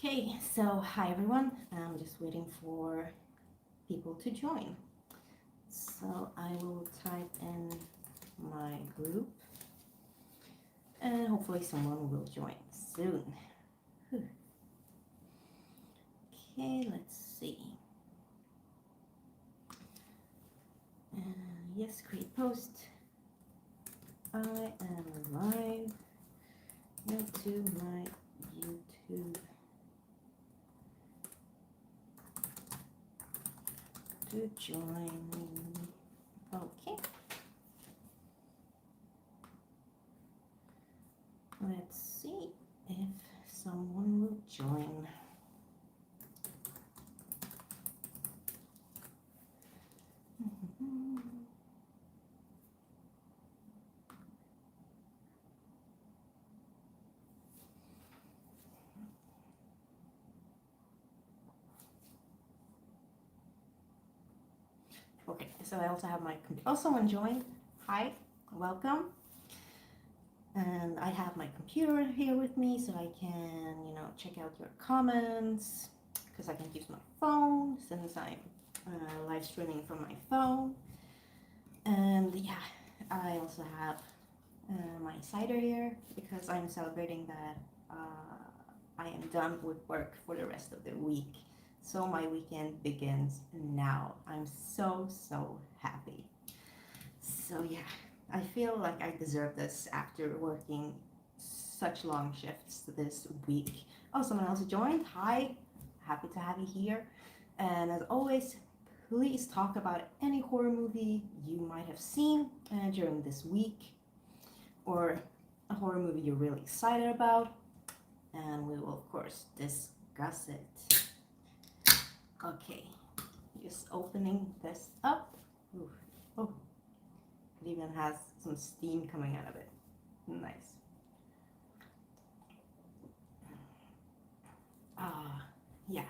Okay, so hi everyone. I'm just waiting for people to join. So I will type in my group and hopefully someone will join soon. Whew. Okay, let's see. Yes, create post. I am live. Go to my YouTube to join. Okay. Let's see if someone will join. Okay, so I also have my computer. Oh, someone joined. Hi, welcome. And I have my computer here with me so I can, check out your comments because I can't use my phone since I'm live streaming from my phone. And yeah, I also have my cider here because I'm celebrating that I am done with work for the rest of the week. So my weekend begins now. I'm so happy. So yeah, I feel like I deserve this after working such long shifts this week. Oh, someone else joined. Hi, happy to have you here. And as always, please talk about any horror movie you might have seen during this week, or a horror movie you're really excited about, and we will of course discuss it. Okay, just opening this up. Ooh. Oh, it even has some steam coming out of it. Nice. Yeah,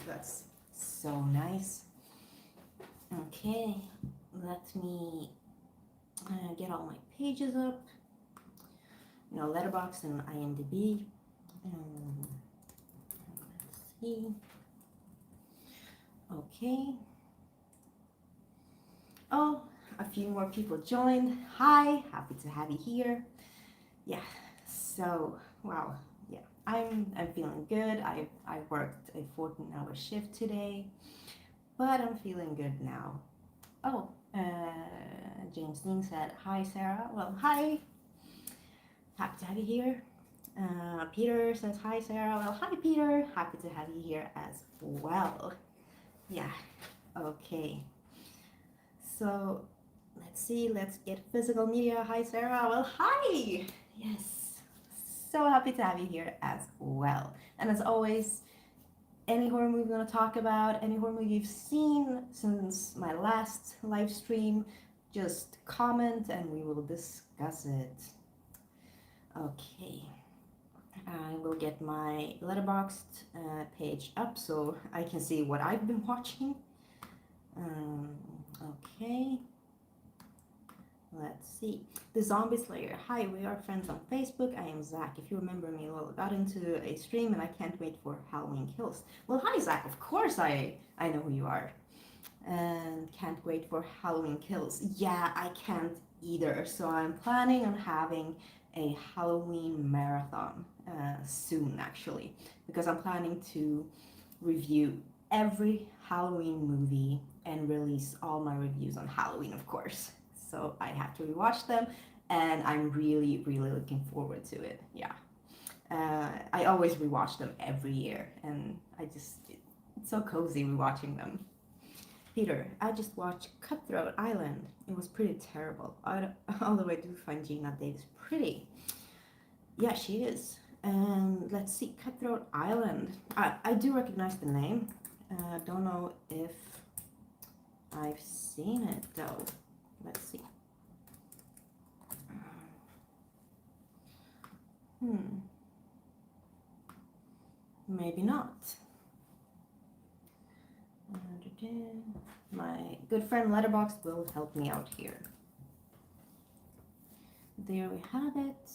that's so nice. Okay, let me get all my pages up. Letterboxd and IMDb. Let's see. Okay. Oh, a few more people joined. Hi, happy to have you here. Yeah, so wow, yeah, I'm feeling good. I worked a 14-hour shift today, but I'm feeling good now. Oh, James Dean said hi, Sarah. Well, hi, happy to have you here. Peter says hi, Sarah. Well, hi, Peter. Happy to have you here as well. Yeah, okay. So let's see, let's get physical media. Hi, Sarah. Well, hi. Yes, so happy to have you here as well. And as always, any horror movie we're going to talk about, any horror movie you've seen since my last live stream, just comment and we will discuss it. Okay. I will get my Letterboxd page up so I can see what I've been watching. Okay. Let's see. The Zombie Slayer. Hi, we are friends on Facebook. I am Zach. If you remember me, well, I got into a stream and I can't wait for Halloween Kills. Well, hi, Zach. Of course I know who you are. And can't wait for Halloween Kills. Yeah, I can't either. So I'm planning on having a Halloween marathon soon, actually. Because I'm planning to review every Halloween movie and release all my reviews on Halloween, of course. So I have to rewatch them, and I'm really looking forward to it. Yeah, I always rewatch them every year, and it's so cozy rewatching them. Peter, I just watched Cutthroat Island. It was pretty terrible. Although I do find Gina Davis pretty. Yeah, she is. And let's see, Cutthroat Island. I do recognize the name. Don't know if I've seen it though. Let's see. Maybe not. My good friend Letterboxd will help me out here. There we have it.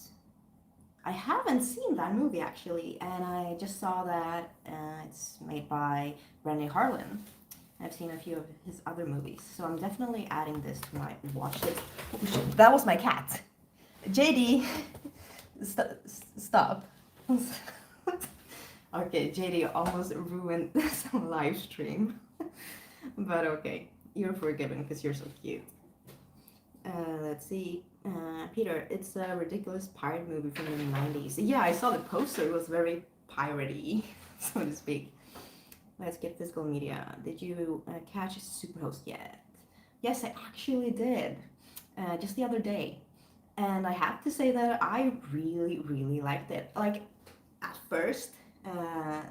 I haven't seen that movie actually, and I just saw that it's made by Rennie Harlin. I've seen a few of his other movies, so I'm definitely adding this to my watch list. Oh, shit, that was my cat. JD, stop. Okay, JD almost ruined some live stream, but okay, you're forgiven because you're so cute. Let's see. Peter, it's a ridiculous pirate movie from the 90s. Yeah, I saw the poster. It was very piratey, so to speak. Let's get physical media. Did you catch Superhost yet? Yes, I actually did. Just the other day. And I have to say that I really, really liked it. Like, at first,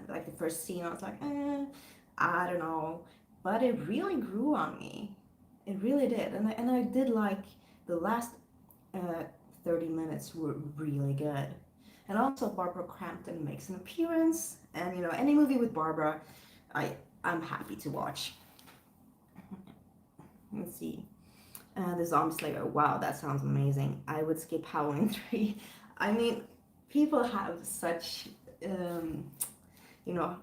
like the first scene, I was like, I don't know. But it really grew on me. It really did. And I did like the last uh, 30 minutes were really good. And also Barbara Crampton makes an appearance. And you know, any movie with Barbara, I'm happy to watch. Let's see. The Zombie Slayer. Wow, that sounds amazing. I would skip Halloween 3. I mean, people have such, you know,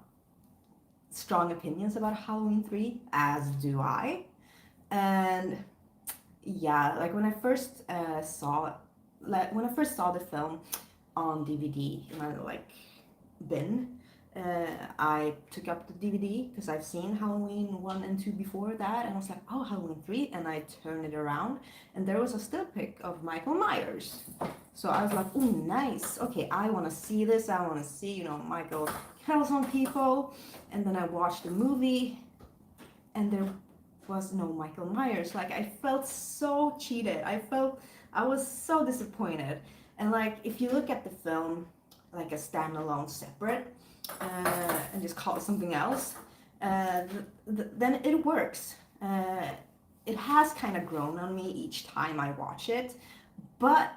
strong opinions about Halloween 3, as do I. And yeah, like when I first saw the film on DVD in my like bin, I took up the DVD because I've seen Halloween 1 and 2 before that, and I was like, oh, Halloween 3, and I turned it around, and there was a still pic of Michael Myers. So I was like, oh, nice. Okay, I want to see this. I want to see, you know, Michael kills on people. And then I watched the movie, and there was no Michael Myers. Like, I felt so cheated. I was so disappointed. And like, if you look at the film like a standalone separate, and just call it something else, then it works. It has kind of grown on me each time I watch it, but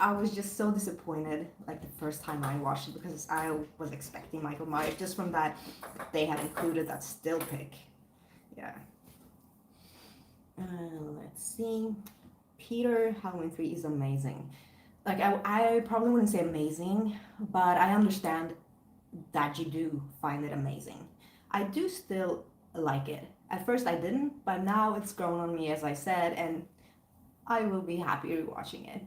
I was just so disappointed like the first time I watched it because I was expecting Michael Myers just from that they had included that still pic. Yeah. Let's see. Peter, Halloween 3 is amazing. Like, I probably wouldn't say amazing, but I understand that you do find it amazing. I do still like it. At first I didn't, but now it's grown on me, as I said, and I will be happy rewatching it.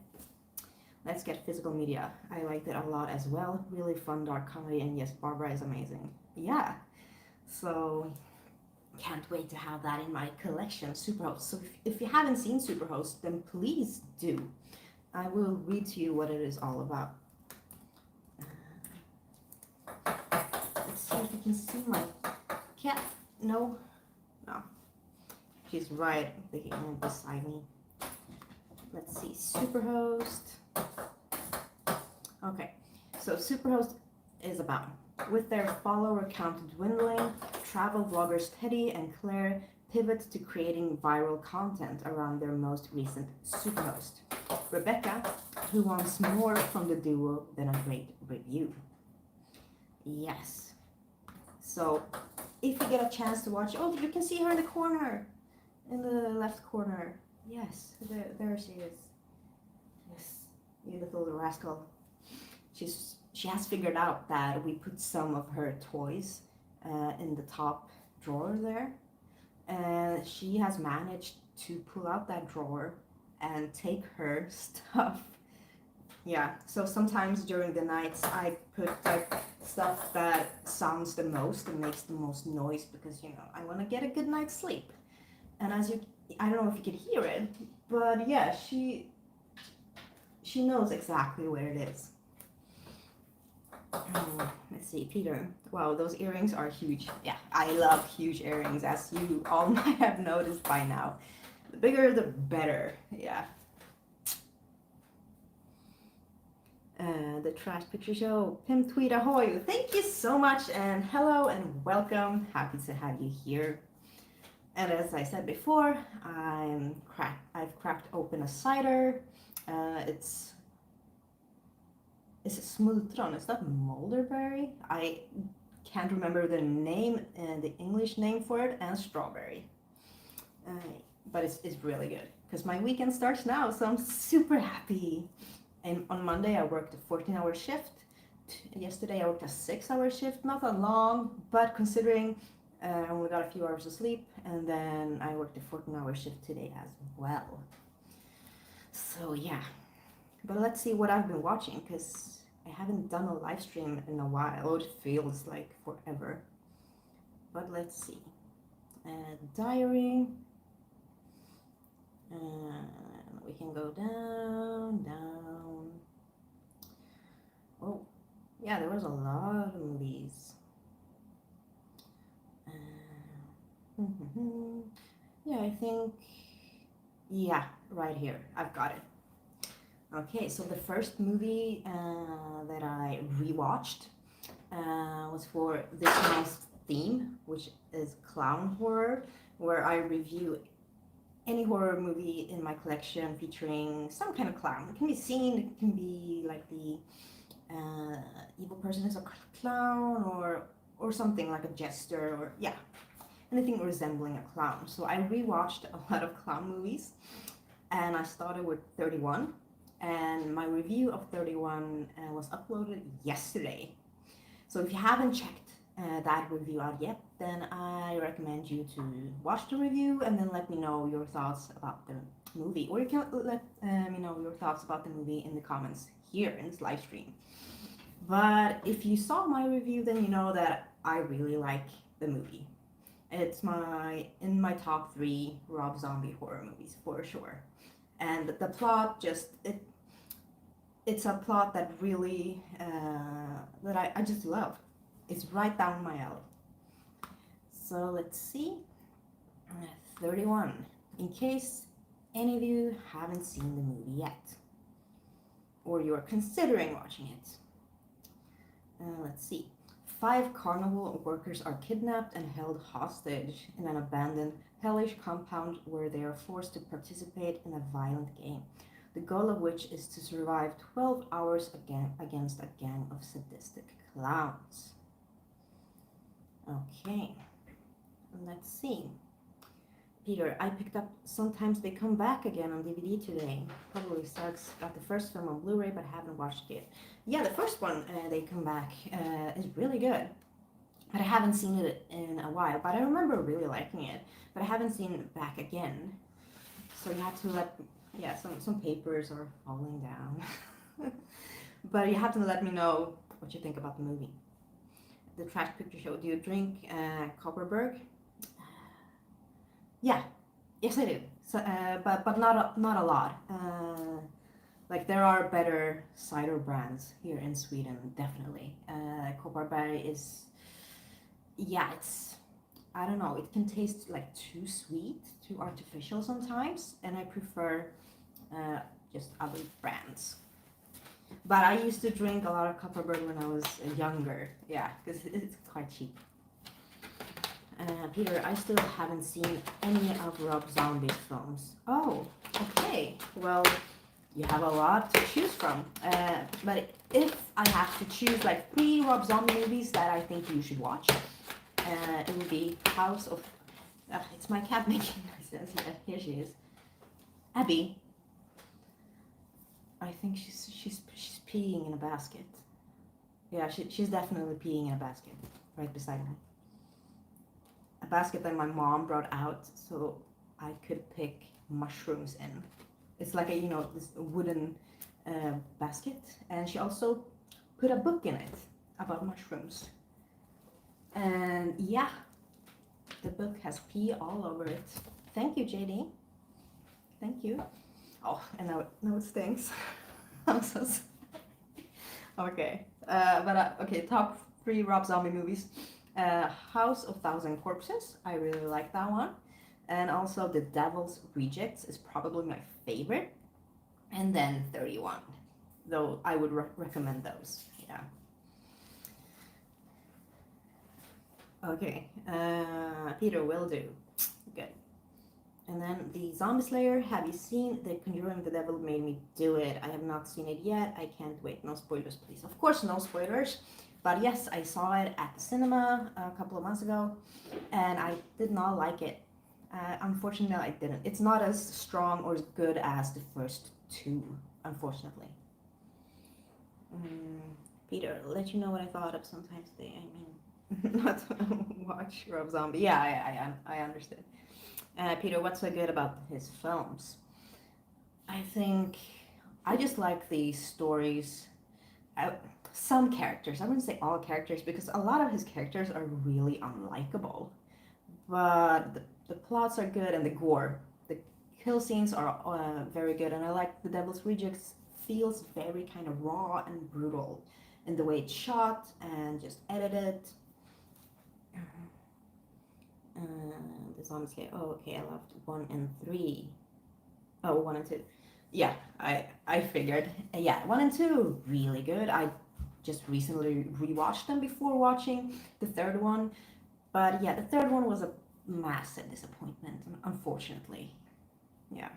Let's get physical media. I liked it a lot as well. Really fun dark comedy, and yes, Barbara is amazing. Yeah. So can't wait to have that in my collection, Superhost. So if you haven't seen Superhost, then please do. I will read to you what it is all about. Let's see if you can see my cat. No. She's right beside me. Let's see, Superhost. Okay, so Superhost is about, with their follower count dwindling, travel vloggers Teddy and Claire pivot to creating viral content around their most recent Superhost, Rebecca, who wants more from the duo than a great review. Yes. So, if you get a chance to watch, oh, you can see her in the corner, in the left corner. Yes, there she is. Yes, you little rascal. She has figured out that we put some of her toys in the top drawer there, and she has managed to pull out that drawer and take her stuff. Yeah, so sometimes during the nights I put like stuff that sounds the most and makes the most noise because, you know, I want to get a good night's sleep. And as you, I don't know if you can hear it, but yeah, she knows exactly where it is. Let's see, Peter. Wow, those earrings are huge. Yeah, I love huge earrings, as you all might have noticed by now. The bigger, the better. Yeah. The Trash Picture Show, Pim Tweet Ahoy. Thank you so much, and hello and welcome. Happy to have you here. And as I said before, I've cracked open a cider. It's a smultron. Is that mulberry? I can't remember the name and the English name for it, and strawberry. But it's really good because my weekend starts now, so I'm super happy. And on Monday, I worked a 14-hour shift. Yesterday, I worked a 6-hour shift. Not that long, but considering I only got a few hours of sleep, and then I worked a 14-hour shift today as well. So yeah, but let's see what I've been watching, because I haven't done a live stream in a while. It feels like forever. But let's see. Diary. We can go down. Oh, yeah, there was a lot of movies. Yeah, I think, yeah, right here. I've got it. Okay, so the first movie that I rewatched was for this month's theme, which is clown horror, where I review any horror movie in my collection featuring some kind of clown. It can be seen, it can be like the evil person is a clown, or something like a jester, or yeah, anything resembling a clown. So I rewatched a lot of clown movies, and I started with 31, and my review of 31 was uploaded yesterday. So if you haven't checked that review out yet, then I recommend you to watch the review and then let me know your thoughts about the movie. Or you can let me know your thoughts about the movie in the comments here in this live stream. But if you saw my review, then you know that I really like the movie. It's in my top 3 Rob Zombie horror movies for sure. And the plot it's a plot that really that I just love. It's right down my alley. So let's see. 31. In case any of you haven't seen the movie yet, or you're considering watching it. Let's see. 5 carnival workers are kidnapped and held hostage in an abandoned, hellish compound where they are forced to participate in a violent game, the goal of which is to survive 12 hours against a gang of sadistic clowns. Okay, let's see. Peter, I picked up Sometimes They Come Back Again on DVD today. Probably sucks. Got the first film on Blu-ray, but haven't watched it yet. Yeah, the first one, They Come Back, is really good. But I haven't seen it in a while. But I remember really liking it. But I haven't seen it back again. So you have to yeah, some papers are falling down. But you have to let me know what you think about the movie. The Trash Picture Show. Do you drink Copperberg? Yeah, yes I do. So, but not a lot. Like there are better cider brands here in Sweden, definitely. Kopparberg is, yeah, it's, I don't know, it can taste like too sweet, too artificial sometimes, and I prefer just other brands. But I used to drink a lot of Kopparberg when I was younger, yeah, because it's quite cheap. Peter, I still haven't seen any of Rob Zombie's films. Oh, okay. Well, you have a lot to choose from. But if I have to choose like 3 Rob Zombie movies that I think you should watch, it would be House of... it's my cat making noises. Yeah, here she is. Abby. I think she's peeing in a basket. Yeah, she's definitely peeing in a basket right beside me. A basket that my mom brought out so I could pick mushrooms in. It's like a, this wooden basket, and she also put a book in it about mushrooms. And yeah, the book has pee all over it. Thank you, JD. Thank you. Oh, and now it stinks. I'm so sorry. Okay, okay, top 3 Rob Zombie movies. House of Thousand Corpses, I really like that one. And also The Devil's Rejects is probably my favorite. And then 31, though I would recommend those, yeah. Okay, Peter, will do. Good. And then The Zombie Slayer, have you seen The Conjuring? The Devil Made Me Do It? I have not seen it yet, I can't wait. No spoilers, please. Of course, no spoilers. But yes, I saw it at the cinema a couple of months ago, and I did not like it. Unfortunately, I didn't. It's not as strong or as good as the first 2, unfortunately. Mm, Peter, let you know what I thought of sometimes they, I mean, not watch Rob Zombie. Yeah, I understand. Peter, what's so good about his films? I think I just like the stories. I, some characters, I wouldn't say all characters, because a lot of his characters are really unlikable. But the plots are good and the gore. The kill scenes are very good, and I like The Devil's Rejects feels very kind of raw and brutal in the way it's shot and just edited. Uh, the zombies get. Oh, okay. I loved 1 and 3. Oh, 1 and 2. Yeah, I figured. Yeah, 1 and 2 really good. I just recently rewatched them before watching the third one. But yeah, the third one was a massive disappointment, unfortunately. Yeah.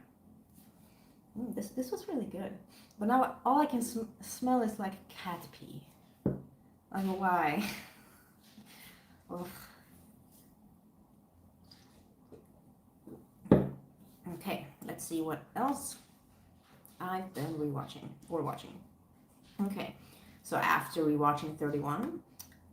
This was really good. But now all I can smell is like cat pee. I don't know why. Ugh. Okay, let's see what else I've been rewatching or watching. Okay, so after rewatching 31,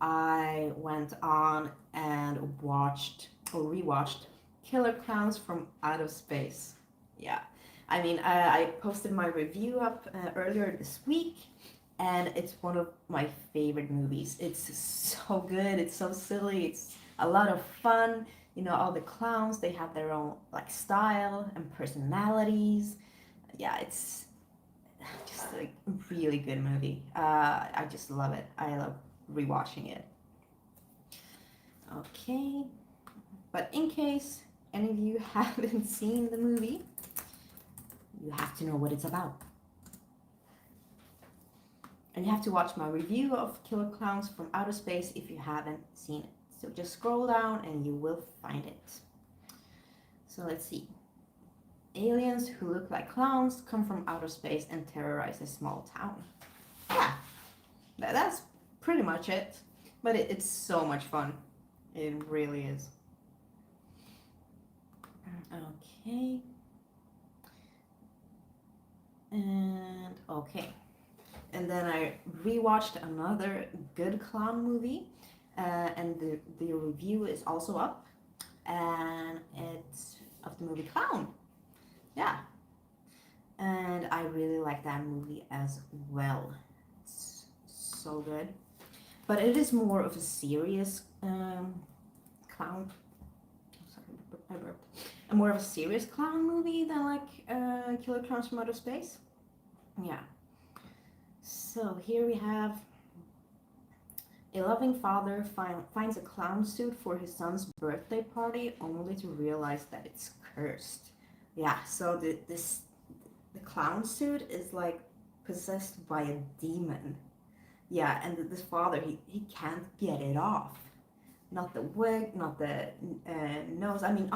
I went on and watched or rewatched Killer Clowns from Outer Space. Yeah, I mean, I posted my review up earlier this week, and it's one of my favorite movies. It's so good, it's so silly, it's a lot of fun. You know, all the clowns, they have their own like style and personalities. Yeah, it's just like a really good movie. I just love it. I love rewatching it. Okay, but in case any of you haven't seen the movie, you have to know what it's about. And you have to watch my review of Killer Clowns from Outer Space if you haven't seen it. So just scroll down and you will find it. So let's see. Aliens who look like clowns come from outer space and terrorize a small town. Yeah, that's pretty much it. But it's so much fun. It really is. Okay. And okay. And then I rewatched another good clown movie, and the review is also up, and it's of the movie Clown. Yeah, and I really like that movie as well. It's so good, but it is more of a serious clown. Sorry, I burped. A more of a serious clown movie than like Killer Clowns from Outer Space. Yeah. So here we have a loving father finds a clown suit for his son's birthday party, only to realize that it's cursed. Yeah, so the clown suit is like possessed by a demon. Yeah, and this father he can't get it off. Not the wig, not the nose. I mean,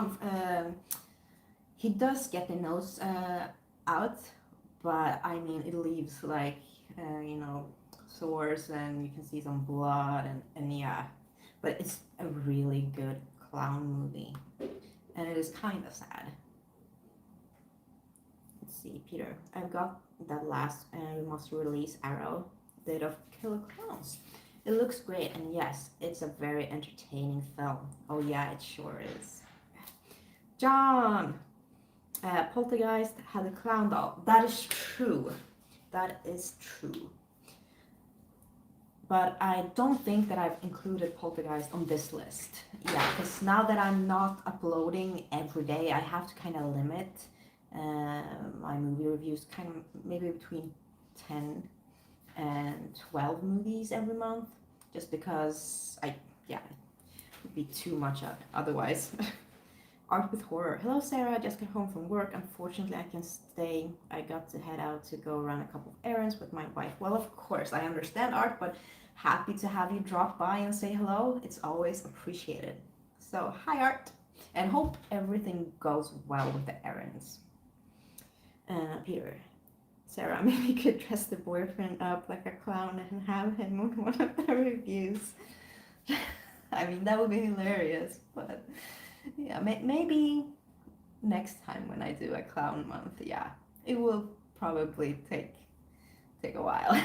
he does get the nose out, but I mean it leaves like you know, sores, and you can see some blood, and yeah, but it's a really good clown movie, and it is kind of sad. Let's see, Peter, I've got that last remaster release Arrow date of Killer Clowns. It looks great, and yes, it's a very entertaining film. Oh yeah, it sure is. John, Poltergeist had a clown doll. That is true. That is true. But I don't think that I've included Poltergeist on this list. Yeah, because now that I'm not uploading every day, I have to kind of limit my movie reviews, kind of maybe between 10 and 12 movies every month, just because yeah, it would be too much otherwise. Art with horror. Hello, Sarah. I just got home from work. Unfortunately, I can stay. I got to head out to go run a couple of errands with my wife. Well, of course, I understand, Art, but happy to have you drop by and say hello. It's always appreciated. So, hi, Art, and hope everything goes well with the errands. Peter, Sarah, maybe you could dress the boyfriend up like a clown and have him on one of the reviews. I mean, that would be hilarious, but yeah, maybe next time when I do a clown month, yeah, it will probably take a while.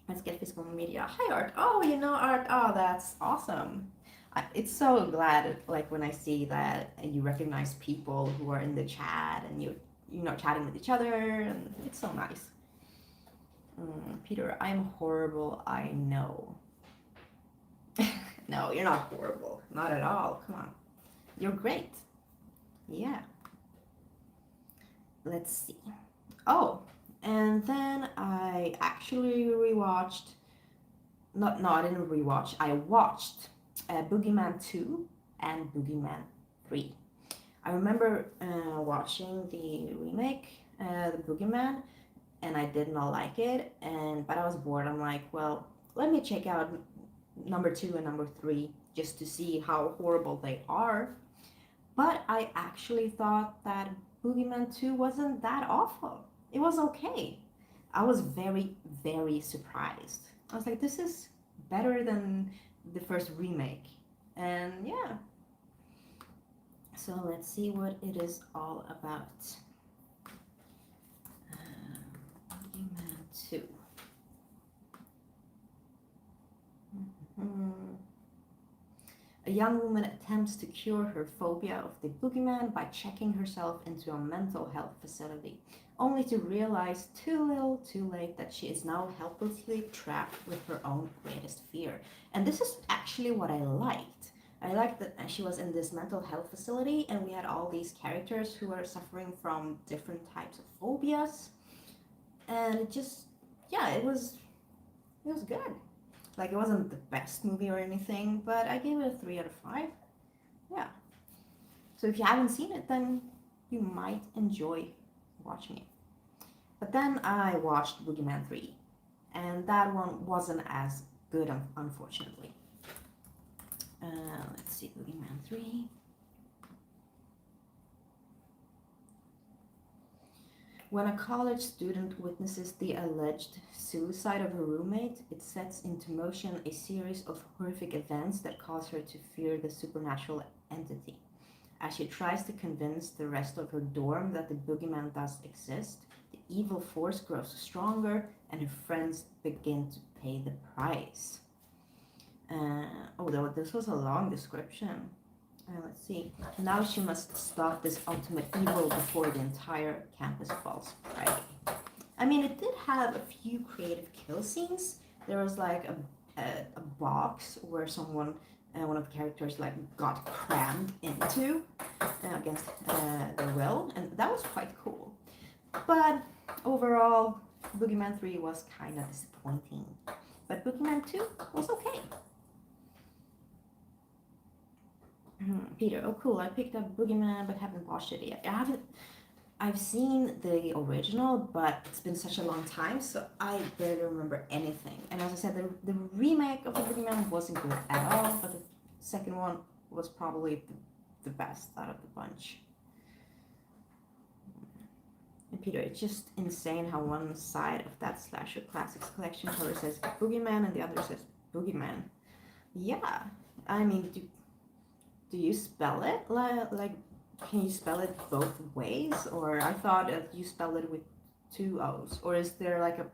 Let's get physical media. Hi, Art. Oh, you know Art. Oh, that's awesome. It's so glad, like when I see that you recognize people who are in the chat and you know, chatting with each other, and it's so nice. Peter, I'm horrible. I know. No, you're not horrible. Not at all. Come on, you're great. Yeah. Let's see. Oh, and then I actually rewatched. No, I didn't rewatch. I watched Boogeyman 2 and Boogeyman 3. I remember watching the remake, the Boogeyman, and I did not like it. But I was bored. I'm like, well, let me check out number 2 and number 3 just to see how horrible they are. But I actually thought that Boogeyman 2 wasn't that awful. It was okay. I was very, very surprised. I was like, this is better than the first remake. And yeah. So let's see what it is all about. Boogeyman 2. A young woman attempts to cure her phobia of the boogeyman by checking herself into a mental health facility, only to realize too little too late that she is now helplessly trapped with her own greatest fear. And this is actually what I liked. I liked that she was in this mental health facility and we had all these characters who were suffering from different types of phobias. And it just, yeah, it was good. Like, it wasn't the best movie or anything, but I gave it a 3 out of 5. Yeah. So if you haven't seen it, then you might enjoy watching it. But then I watched Boogeyman 3, and that one wasn't as good, unfortunately. Let's see, Boogeyman 3. When a college student witnesses the alleged suicide of her roommate, it sets into motion a series of horrific events that cause her to fear the supernatural entity. As she tries to convince the rest of her dorm that the boogeyman does exist, the evil force grows stronger and her friends begin to pay the price. Although this was a long description. Let's see. Now she must stop this ultimate evil before the entire campus falls prey. I mean, it did have a few creative kill scenes. There was like a box where someone, one of the characters, like got crammed into against their will, and that was quite cool. But overall, Boogeyman 3 was kind of disappointing. But Boogeyman 2 was okay. Peter, oh cool, I picked up Boogeyman but haven't watched it yet. I've seen the original, but it's been such a long time, so I barely remember anything. And as I said, the remake of the Boogeyman wasn't good at all, but the second one was probably the best out of the bunch. And Peter, it's just insane how one side of that Slasher Classics collection cover says Boogeyman and the other says Boogeyman. Yeah, I mean, do you spell it? Like, can you spell it both ways? Or I thought that you spell it with 2 O's. Or is there like a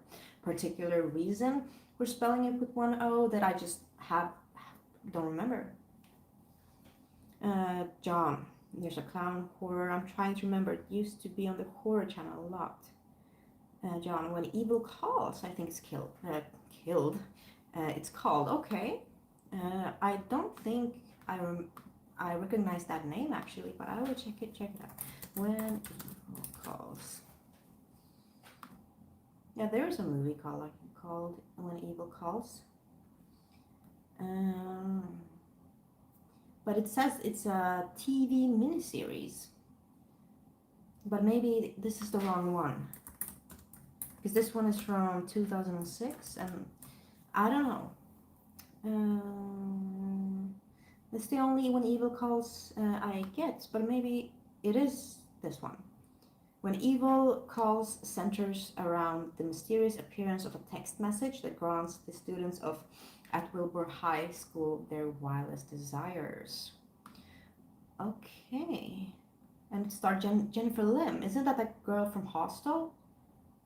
particular reason for spelling it with 1 O that I just don't remember? John, there's a clown horror. I'm trying to remember. It used to be on the horror channel a lot. John, when evil calls, I think it's killed. It's called. Okay. I don't think I recognize that name actually, but I will check it out. When Evil Calls. Yeah, there is a movie called When Evil Calls. But it says it's a TV miniseries. But maybe this is the wrong one. Because this one is from 2006 and I don't know. That's the only When Evil Calls I get, but maybe it is this one. When Evil Calls centers around the mysterious appearance of a text message that grants the students of at Wilbur High School their wildest desires. Okay. And it stars Jennifer Lim. Isn't that the girl from Hostel?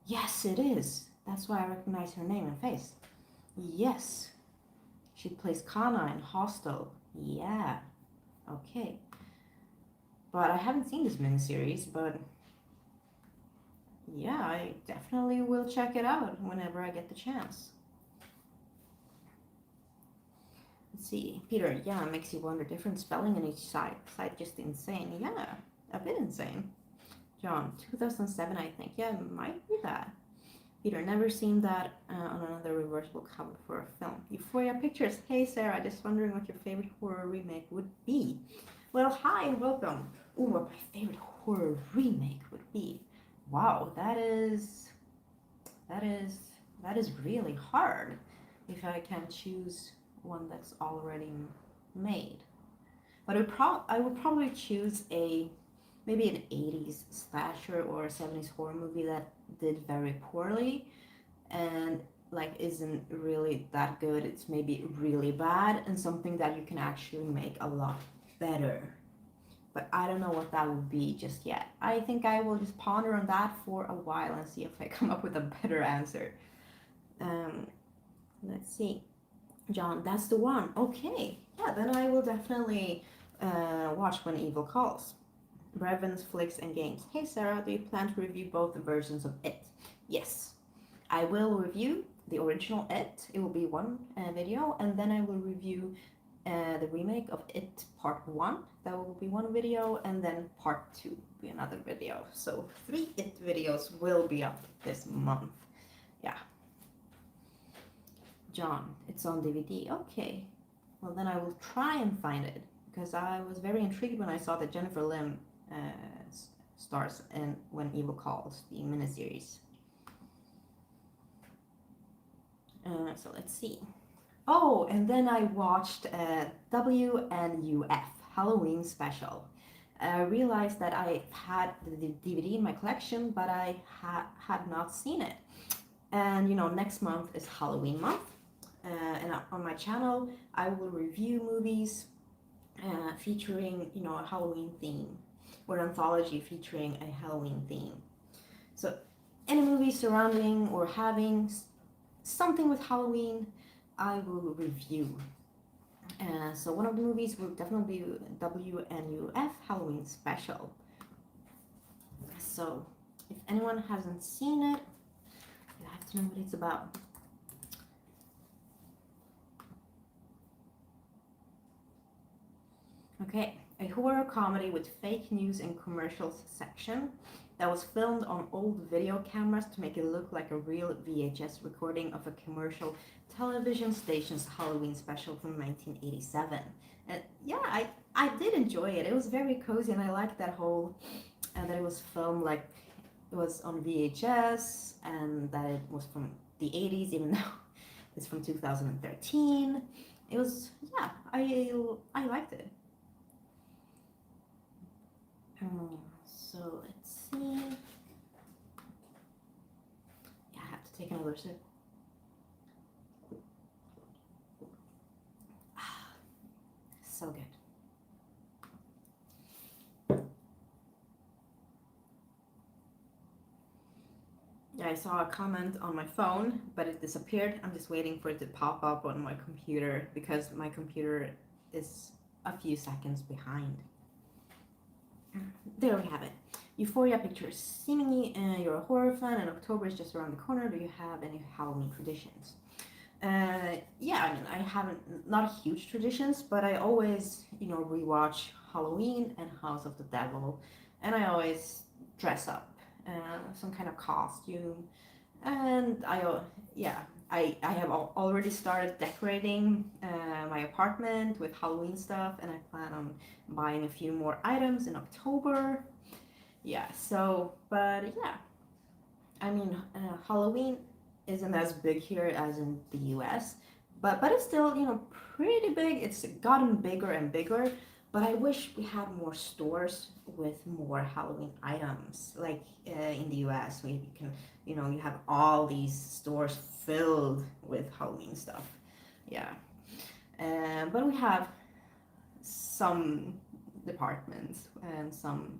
Yes, it is. That's why I recognize her name and face. Yes. She plays Kana in Hostel. Yeah. Okay. But I haven't seen this miniseries, but yeah, I definitely will check it out whenever I get the chance. Let's see. Peter, yeah, makes you wonder. Different spelling on each side. Side just insane. Yeah, a bit insane. John, 2007, I think. Yeah, it might be that. Peter, never seen that on another reversible cover for a film. Euphoria Pictures. Hey, Sarah, just wondering what your favorite horror remake would be. Well, hi and welcome. Ooh, what my favorite horror remake would be. Wow, that is really hard. If I can choose one that's already made, but I would probably choose maybe an 80s slasher or a 70s horror movie that did very poorly and like isn't really that good. It's maybe really bad, and something that you can actually make a lot better. But I don't know what that would be just yet. I think I will just ponder on that for a while and see if I come up with a better answer. Um, let's see. John, that's the one. Okay. Yeah, then I will definitely watch When Evil Calls. Brevins, Flicks, and Games. Hey Sarah, do you plan to review both the versions of It? Yes. I will review the original It. It will be one video, and then I will review the remake of It Part 1. That will be one video, and then Part 2 will be another video. So 3 It videos will be up this month. Yeah. John, it's on DVD. Okay. Well, then I will try and find it, because I was very intrigued when I saw that Jennifer Lim stars in When Evil Calls, the miniseries. So let's see. Oh, and then I watched WNUF, Halloween Special. I realized that I had the DVD in my collection, but I had not seen it. And you know, next month is Halloween month. And on my channel, I will review movies featuring, you know, a Halloween theme, or an anthology featuring a Halloween theme. So any movie surrounding or having something with Halloween, I will review. So one of the movies will definitely be WNUF Halloween Special. So if anyone hasn't seen it, you have to know what it's about. Okay, a horror comedy with fake news and commercials section that was filmed on old video cameras to make it look like a real VHS recording of a commercial television station's Halloween special from 1987. And yeah, I did enjoy it. It was very cozy, and I liked that whole, that it was filmed like it was on VHS, and that it was from the 80s, even though it's from 2013. It was, yeah, I liked it. So let's see. Yeah, I have to take another sip. So good. Yeah, I saw a comment on my phone, but it disappeared. I'm just waiting for it to pop up on my computer, because my computer is a few seconds behind. There we have it. Euphoria Pictures. Seemingly you're a horror fan and October is just around the corner. Do you have any Halloween traditions? Yeah, I mean, I haven't, not huge traditions, but I always, you know, rewatch Halloween and House of the Devil, and I always dress up, some kind of costume, and I have already started decorating my apartment with Halloween stuff, and I plan on buying a few more items in October. Yeah, so, but yeah, I mean, Halloween isn't as big here as in the US, but it's still, you know, pretty big. It's gotten bigger and bigger, but I wish we had more stores with more Halloween items, like in the US, where you can, you know, you have all these stores filled with Halloween stuff. Yeah, but we have some departments and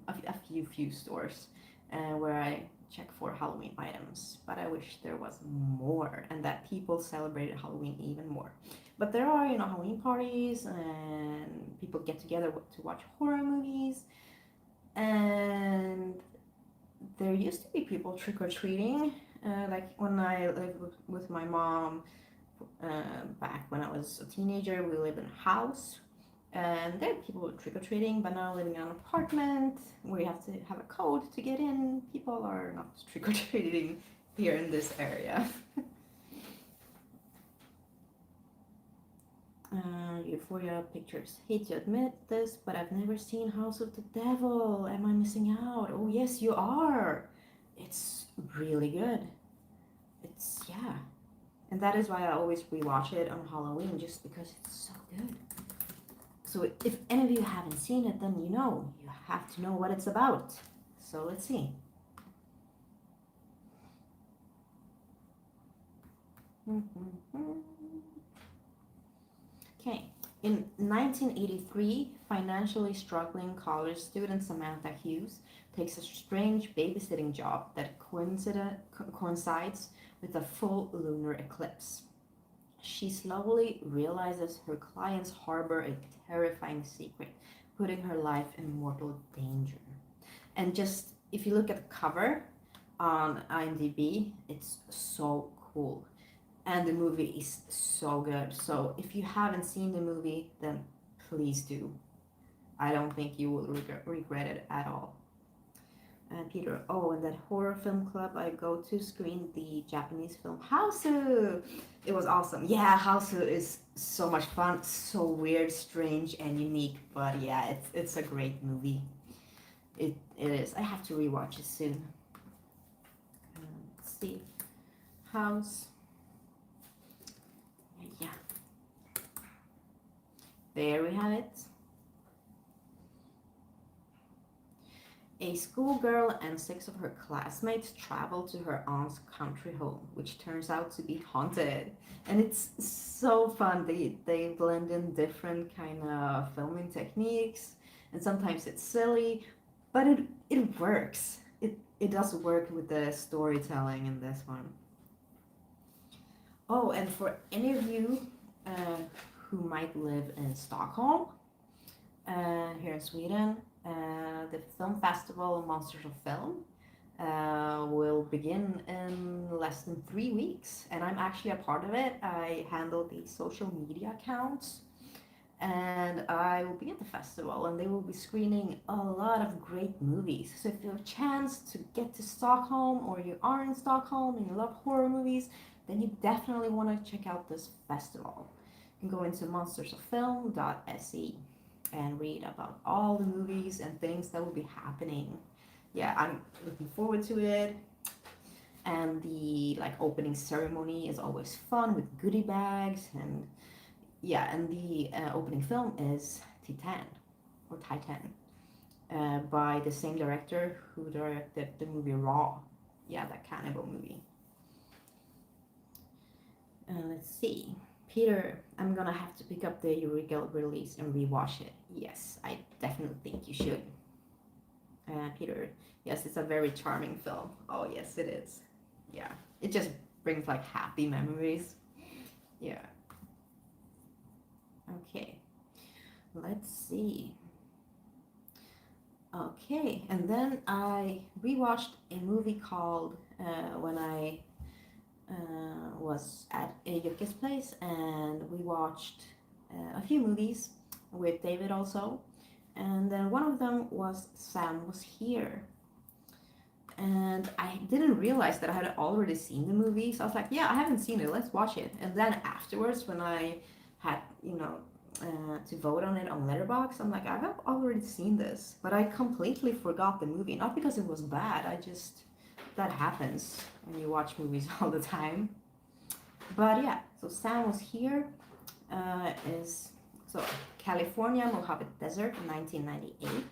a few stores where I check for Halloween items, but I wish there was more and that people celebrated Halloween even more. But there are, Halloween parties and people get together to watch horror movies, and there used to be people trick-or-treating, like when I lived with my mom. Back when I was a teenager, we lived in a house, and there people trick-or-treating, but now living in an apartment where you have to have a code to get in, people are not trick-or-treating here in this area. Euphoria pictures. Hate to admit this, but I've never seen House of the Devil. Am I missing out? Oh yes, you are. It's really good. Yeah. And that is why I always rewatch it on Halloween, just because it's so good. So if any of you haven't seen it, then you have to know what it's about. So let's see. Okay. In 1983, financially struggling college student Samantha Hughes takes a strange babysitting job that coincides with a full lunar eclipse. She slowly realizes her clients harbor a terrifying secret, putting her life in mortal danger. And just if you look at the cover on IMDb, it's so cool. And the movie is so good. So if you haven't seen the movie, then please do. I don't think you will regret it at all. And Peter, and that horror film club I go to screened the Japanese film Houseu. It was awesome. Yeah, Houseu is so much fun, so weird, strange, and unique. But yeah, it's a great movie. It is. I have to rewatch it soon. Let's see. House. Yeah. There we have it. A schoolgirl and 6 of her classmates travel to her aunt's country home, which turns out to be haunted. And it's so fun. They blend in different kind of filming techniques, and sometimes it's silly, but it works. It does work with the storytelling in this one. Oh, and for any of you who might live in Stockholm, here in Sweden, the film festival Monsters of Film will begin in less than 3 weeks, and I'm actually a part of it. I handle the social media accounts, and I will be at the festival, and they will be screening a lot of great movies. So if you have a chance to get to Stockholm, or you are in Stockholm and you love horror movies, then you definitely want to check out this festival. You can go into monstersoffilm.se and read about all the movies and things that will be happening. Yeah, I'm looking forward to it. And the opening ceremony is always fun with goodie bags, and the opening film is Titan by the same director who directed the movie Raw. Yeah, that cannibal movie. Let's see. Peter, I'm gonna have to pick up the Eureka release and rewatch it. Yes, I definitely think you should. Peter, yes, it's a very charming film. Oh, yes, it is. Yeah, it just brings happy memories. Yeah. Okay, let's see. Okay, and then I rewatched a movie called when I was at Jocke's place, and we watched a few movies with David also, and then one of them was Sam Was Here, and I didn't realize that I had already seen the movie, so I was like, yeah, I haven't seen it, let's watch it. And then afterwards, when I had to vote on it on Letterboxd, I'm like, I've already seen this, but I completely forgot the movie. Not because it was bad, that happens when you watch movies all the time. But yeah, so Sam Was Here California Mojave Desert, 1998.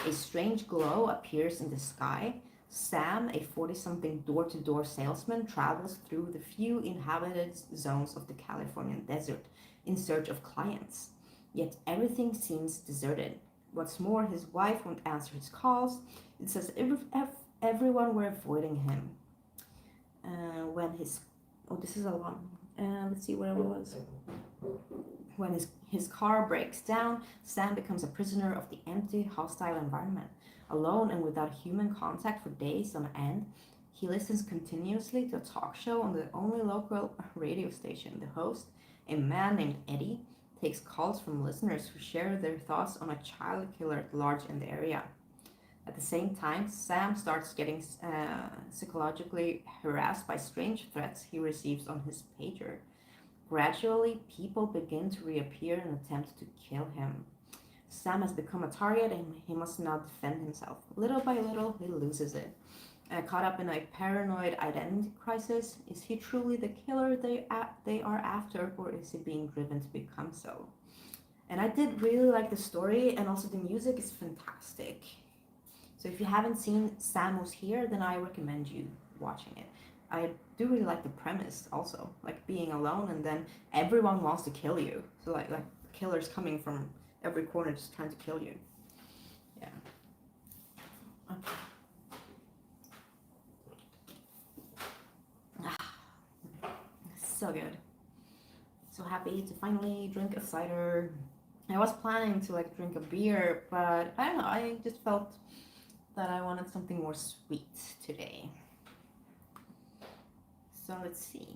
A strange glow appears in the sky. Sam, a 40-something door-to-door salesman, travels through the few inhabited zones of the Californian desert in search of clients. Yet everything seems deserted. What's more, his wife won't answer his calls. It's as Everyone were avoiding him. When his oh, this is a long. Let's see where it was. When his car breaks down, Sam becomes a prisoner of the empty, hostile environment. Alone and without human contact for days on end, he listens continuously to a talk show on the only local radio station. The host, a man named Eddie, takes calls from listeners who share their thoughts on a child killer at large in the area. At the same time, Sam starts getting psychologically harassed by strange threats he receives on his pager. Gradually, people begin to reappear and attempt to kill him. Sam has become a target and he must now defend himself. Little by little, he loses it. Caught up in a paranoid identity crisis, is he truly the killer they are after, or is he being driven to become so? And I did really like the story, and also the music is fantastic. So if you haven't seen Sam Was Here, then I recommend you watching it. I do really like the premise also, like being alone and then everyone wants to kill you. So like killers coming from every corner just trying to kill you. Yeah. Okay. So good. So happy to finally drink a cider. I was planning to like drink a beer, but I don't know, I just felt that I wanted something more sweet today. So let's see.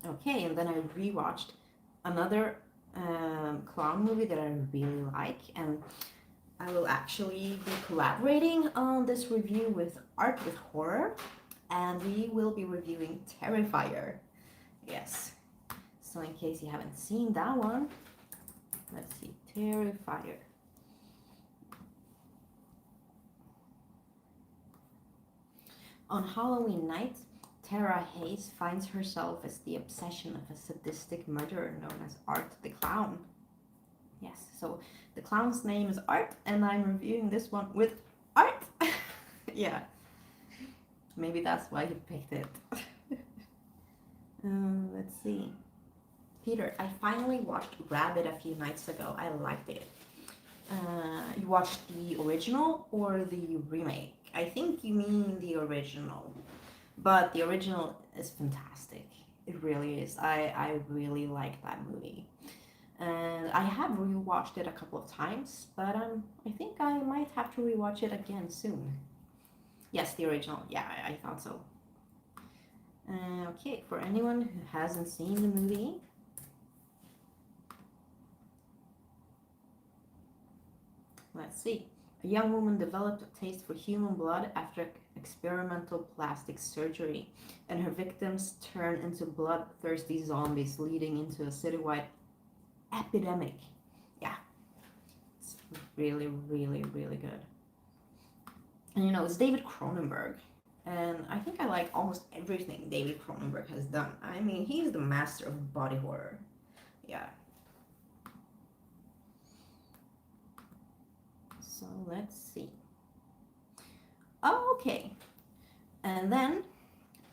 Okay, and then I rewatched another clown movie that I really like, and I will actually be collaborating on this review with Art with Horror, and we will be reviewing Terrifier. Yes. So in case you haven't seen that one, let's see, Terrifier. On Halloween night, Tara Hayes finds herself as the obsession of a sadistic murderer known as Art the Clown. Yes, so the clown's name is Art, and I'm reviewing this one with Art. Yeah, maybe that's why you picked it. Let's see. Peter, I finally watched Rabbit a few nights ago. I liked it. You watched the original or the remake? I think you mean the original. But the original is fantastic. It really is. I really like that movie. And I have rewatched it a couple of times, but I think I might have to rewatch it again soon. Yes, the original. Yeah, I thought so. Okay, for anyone who hasn't seen the movie, let's see. A young woman developed a taste for human blood after experimental plastic surgery, and her victims turn into bloodthirsty zombies, leading into a citywide epidemic. Yeah, it's really, really, really good. And you know, it's David Cronenberg, and I think I like almost everything David Cronenberg has done. I mean, he's the master of body horror. Yeah. So let's see. Oh, okay. And then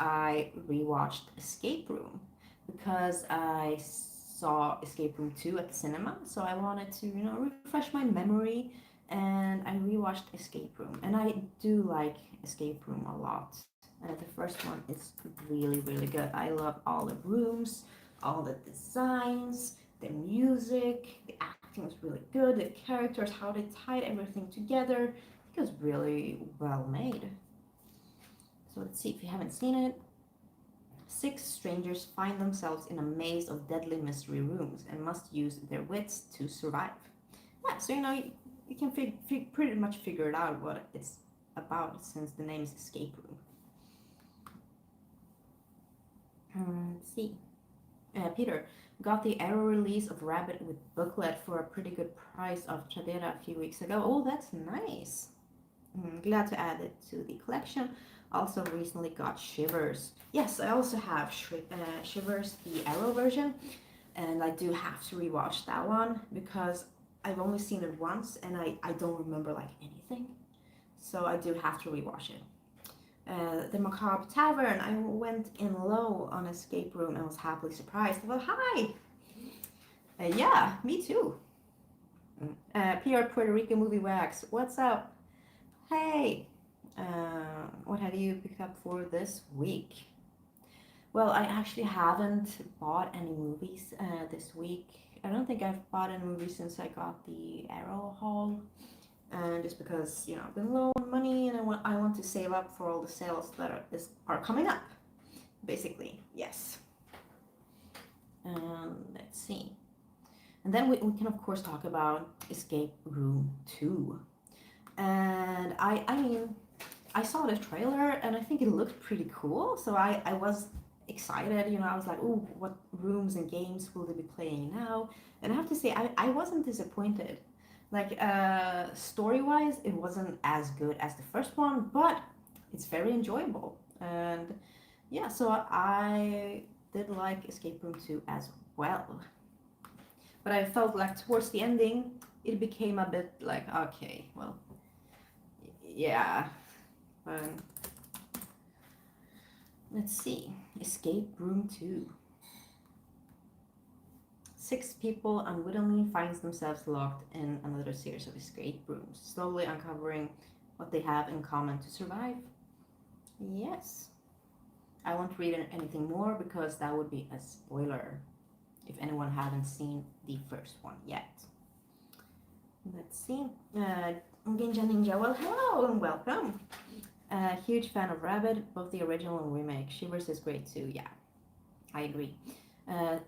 I rewatched Escape Room because I saw Escape Room 2 at the cinema, so I wanted to, you know, refresh my memory, and I rewatched Escape Room, and I do like Escape Room a lot. And the first one is really, really good. I love all the rooms, all the designs, the music, the acting was really good, the characters, how they tied everything together. It was really well made. So let's see if you haven't seen it. 6 strangers find themselves in a maze of deadly mystery rooms and must use their wits to survive. Yeah, so you know, you can pretty much figure it out what it's about since the name is Escape Room. Let's see. Peter, got the Arrow release of Rabbit with booklet for a pretty good price of Tradera a few weeks ago. Oh, that's nice. Glad to add it to the collection. Also recently got Shivers. Yes, I also have Shivers, the Arrow version, and I do have to rewatch that one because I've only seen it once and I don't remember like anything. So I do have to rewatch it. The Macabre Tavern, I went in low on Escape Room and was happily surprised. Well, hi! Yeah, me too. PR Puerto Rico Movie Wax, what's up? Hey! What have you picked up for this week? Well, I actually haven't bought any movies this week. I don't think I've bought any movies since I got the Arrow haul. And just because, you know, I've been low on money and I want to save up for all the sales that are coming up. Basically, yes. Let's see. And then we can of course talk about Escape Room 2. And I mean, I saw the trailer and I think it looked pretty cool. So I was excited, you know, I was like, oh, what rooms and games will they be playing now? And I have to say, I wasn't disappointed. Like, story-wise, it wasn't as good as the first one, but it's very enjoyable. And yeah, so I did like Escape Room 2 as well. But I felt like towards the ending, it became a bit like, okay, well, yeah. Let's see. Escape Room 2. 6 people unwittingly finds themselves locked in another series of escape rooms, slowly uncovering what they have in common to survive. Yes. I won't read anything more because that would be a spoiler if anyone haven't seen the first one yet. Let's see. Ginja Ninja, well, hello and welcome. Huge fan of Rabbit, both the original and remake. Shivers is great too, yeah. I agree.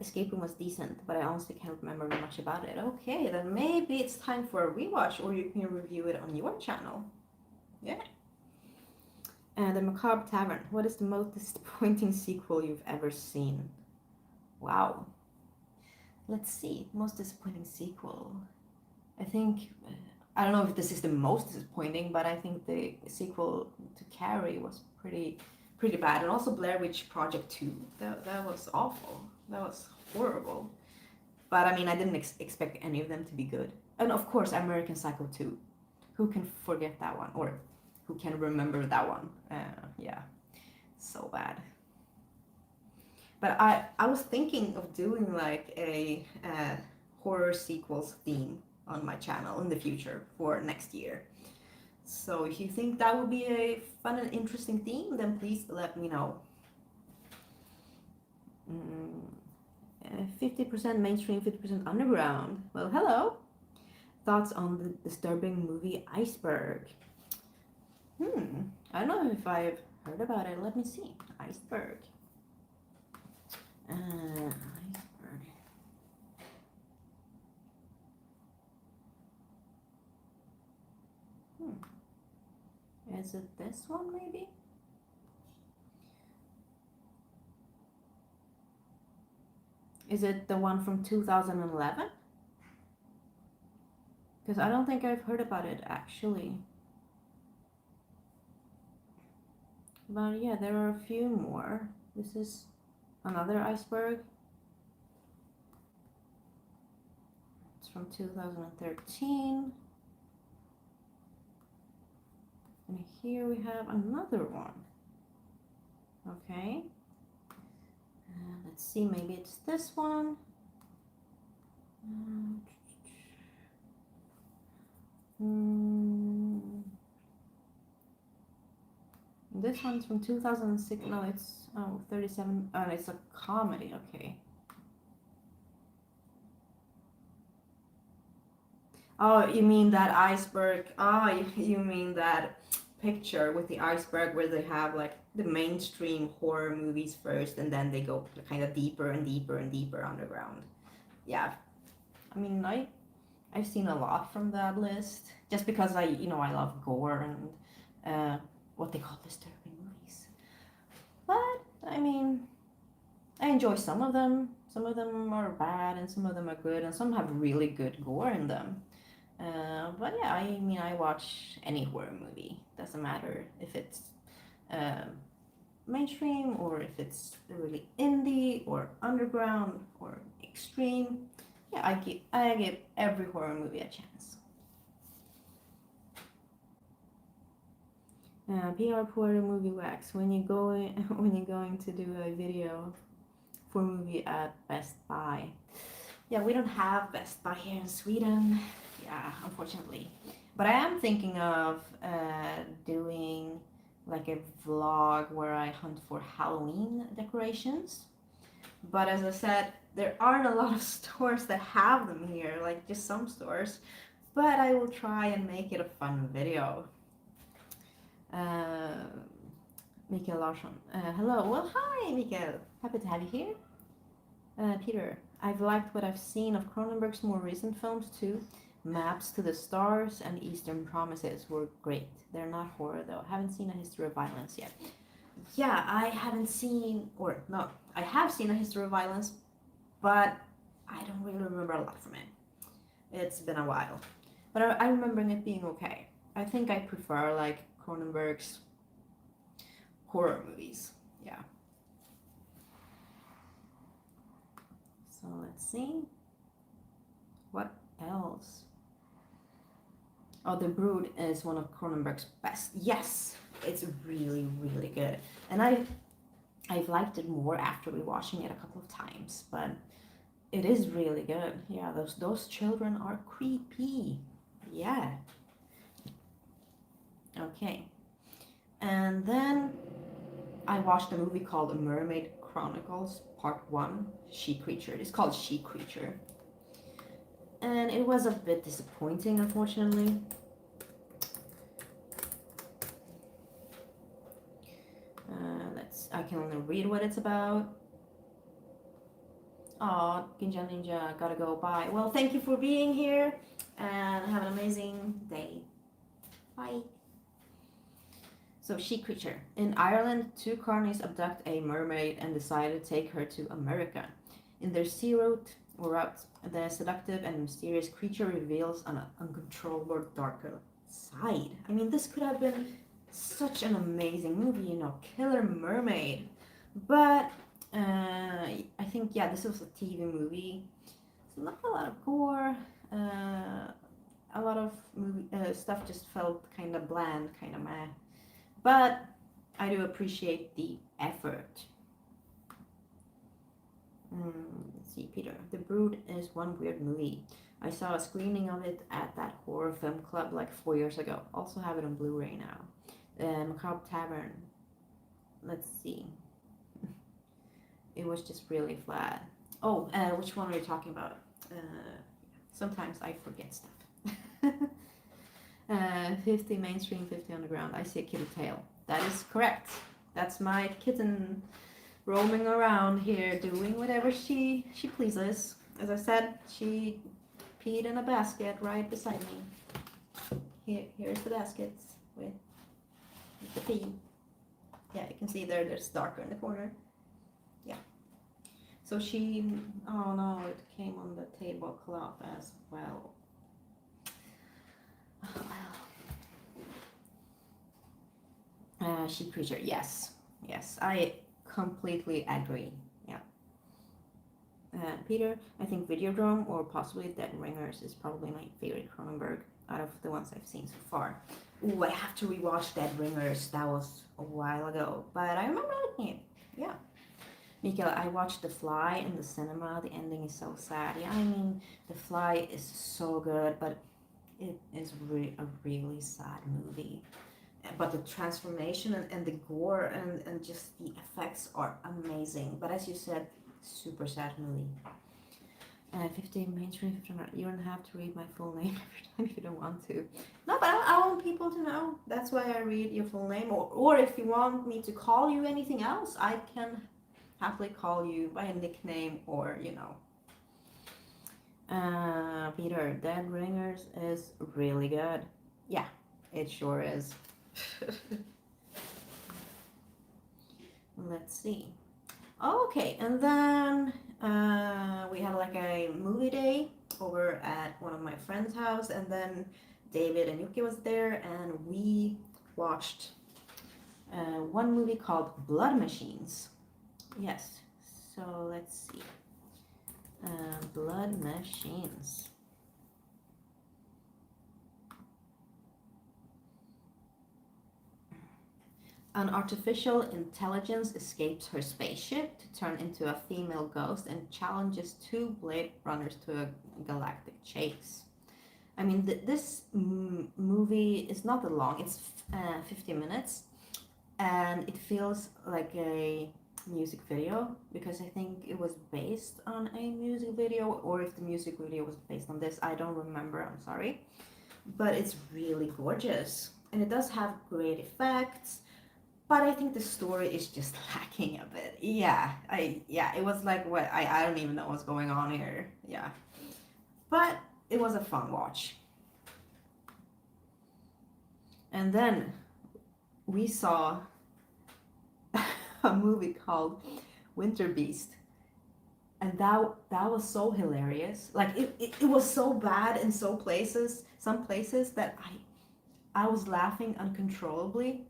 Escape Room was decent, but I honestly can't remember much about it. Okay, then maybe it's time for a rewatch, or you can review it on your channel. Yeah. The Macabre Tavern. What is the most disappointing sequel you've ever seen? Wow. Let's see. Most disappointing sequel. I think, I don't know if this is the most disappointing, but I think the sequel to Carrie was pretty bad. And also Blair Witch Project 2. That was awful. That was horrible. But I mean, I didn't expect any of them to be good. And of course, American Psycho 2. Who can forget that one? Or who can remember that one? Yeah, so bad. But I was thinking of doing like a horror sequels theme on my channel in the future for next year. So if you think that would be a fun and interesting theme, then please let me know. 50% mainstream, 50% underground. Well, hello. Thoughts on the disturbing movie Iceberg? I don't know if I've heard about it. Let me see. Iceberg. Iceberg. Is it this one maybe? Is it the one from 2011? Because I don't think I've heard about it actually. But yeah, there are a few more. This is another Iceberg. It's from 2013. And here we have another one. Okay. Let's see, maybe it's this one. This one's from 2006. No, it's 37. Oh, it's a comedy. Okay. Oh, you mean that iceberg? Oh, you mean that picture with the iceberg where they have like the mainstream horror movies first, and then they go kind of deeper and deeper and deeper underground. Yeah, I mean, I've seen a lot from that list just because I love gore and what they call disturbing movies. But I mean, I enjoy some of them. Some of them are bad, and some of them are good, and some have really good gore in them. But yeah, I mean, I watch any horror movie. Doesn't matter if it's mainstream or if it's really indie or underground or extreme. Yeah, I give every horror movie a chance. PR Porter Movie Wax. When you're going to do a video for a movie at Best Buy. Yeah, we don't have Best Buy here in Sweden. Yeah, unfortunately. But I am thinking of doing like a vlog where I hunt for Halloween decorations. But as I said, there aren't a lot of stores that have them here, like just some stores. But I will try and make it a fun video. Uh, Mikael Larsson. Hello. Well, hi, Mikael. Happy to have you here. Peter, I've liked what I've seen of Cronenberg's more recent films too. Maps to the Stars and Eastern Promises were great. They're not horror though. Haven't seen A History of Violence yet. Yeah, I haven't seen, or no, I have seen A History of Violence, but I don't really remember a lot from it. It's been a while. But I remember it being okay. I think I prefer like Cronenberg's horror movies. Yeah. So let's see. What else? Oh, The Brood is one of Cronenberg's best. Yes, it's really, really good. And I've liked it more after rewatching it a couple of times, but it is really good. Yeah, those children are creepy. Yeah. Okay. And then I watched a movie called Mermaid Chronicles Part 1, She Creature. It's called She Creature. And it was a bit disappointing, unfortunately. I can only read what it's about. Aw, Ginja Ninja, gotta go, bye. Well, thank you for being here, and have an amazing day. Bye. So, She Creature. In Ireland, two carnies abduct a mermaid and decide to take her to America. In their sea route, the seductive and mysterious creature reveals an uncontrollable darker side. I mean, this could have been such an amazing movie, you know, Killer Mermaid. But I think, yeah, this was a TV movie. So not a lot of gore. A lot of stuff just felt kind of bland, kind of meh. But I do appreciate the effort. Let's see, Peter. The Brood is one weird movie. I saw a screening of it at that horror film club like 4 years ago. Also have it on Blu-ray now. Macabre Tavern. Let's see. It was just really flat. Oh, which one are you talking about? Sometimes I forget stuff. 50 mainstream, 50 underground. I see a kitty tail. That is correct. That's my kitten roaming around here doing whatever she pleases. As I said, she peed in a basket right beside me. Here's the baskets with the pee. Yeah, you can see there's darker in the corner. Yeah. So oh no, it came on the tablecloth as well. Oh, well. She Creature, yes. Yes, I completely agree. Yeah. Peter, I think Videodrome or possibly Dead Ringers is probably my favorite Cronenberg out of the ones I've seen so far. Ooh, I have to rewatch Dead Ringers. That was a while ago, but I remember liking it. Yeah. Mikael, I watched The Fly in the cinema. The ending is so sad. Yeah, I mean, The Fly is so good, but it is a really sad movie. But the transformation and the gore and just the effects are amazing. But as you said, super sad movie. 50 mainstream, 50 not. You don't have to read my full name every time if you don't want to. No, but I want people to know. That's why I read your full name. Or if you want me to call you anything else, I can happily call you by a nickname or, you know. Peter, Dead Ringers is really good. Yeah, it sure is. Let's see. Okay, and then we had like a movie day over at one of my friend's house, and then David and Yuki was there, and we watched one movie called Blood Machines. Yes, so let's see. Blood Machines. An artificial intelligence escapes her spaceship to turn into a female ghost and challenges two Blade Runners to a galactic chase. I mean, this movie is not that long. It's 50 minutes, and it feels like a music video because I think it was based on a music video, or if the music video was based on this, I don't remember. I'm sorry, but it's really gorgeous, and it does have great effects. But I think the story is just lacking a bit. Yeah, it was like what I don't even know what's going on here. Yeah, but it was a fun watch. And then we saw a movie called Winter Beast, and that was so hilarious. Like it was so bad in some places that I was laughing uncontrollably,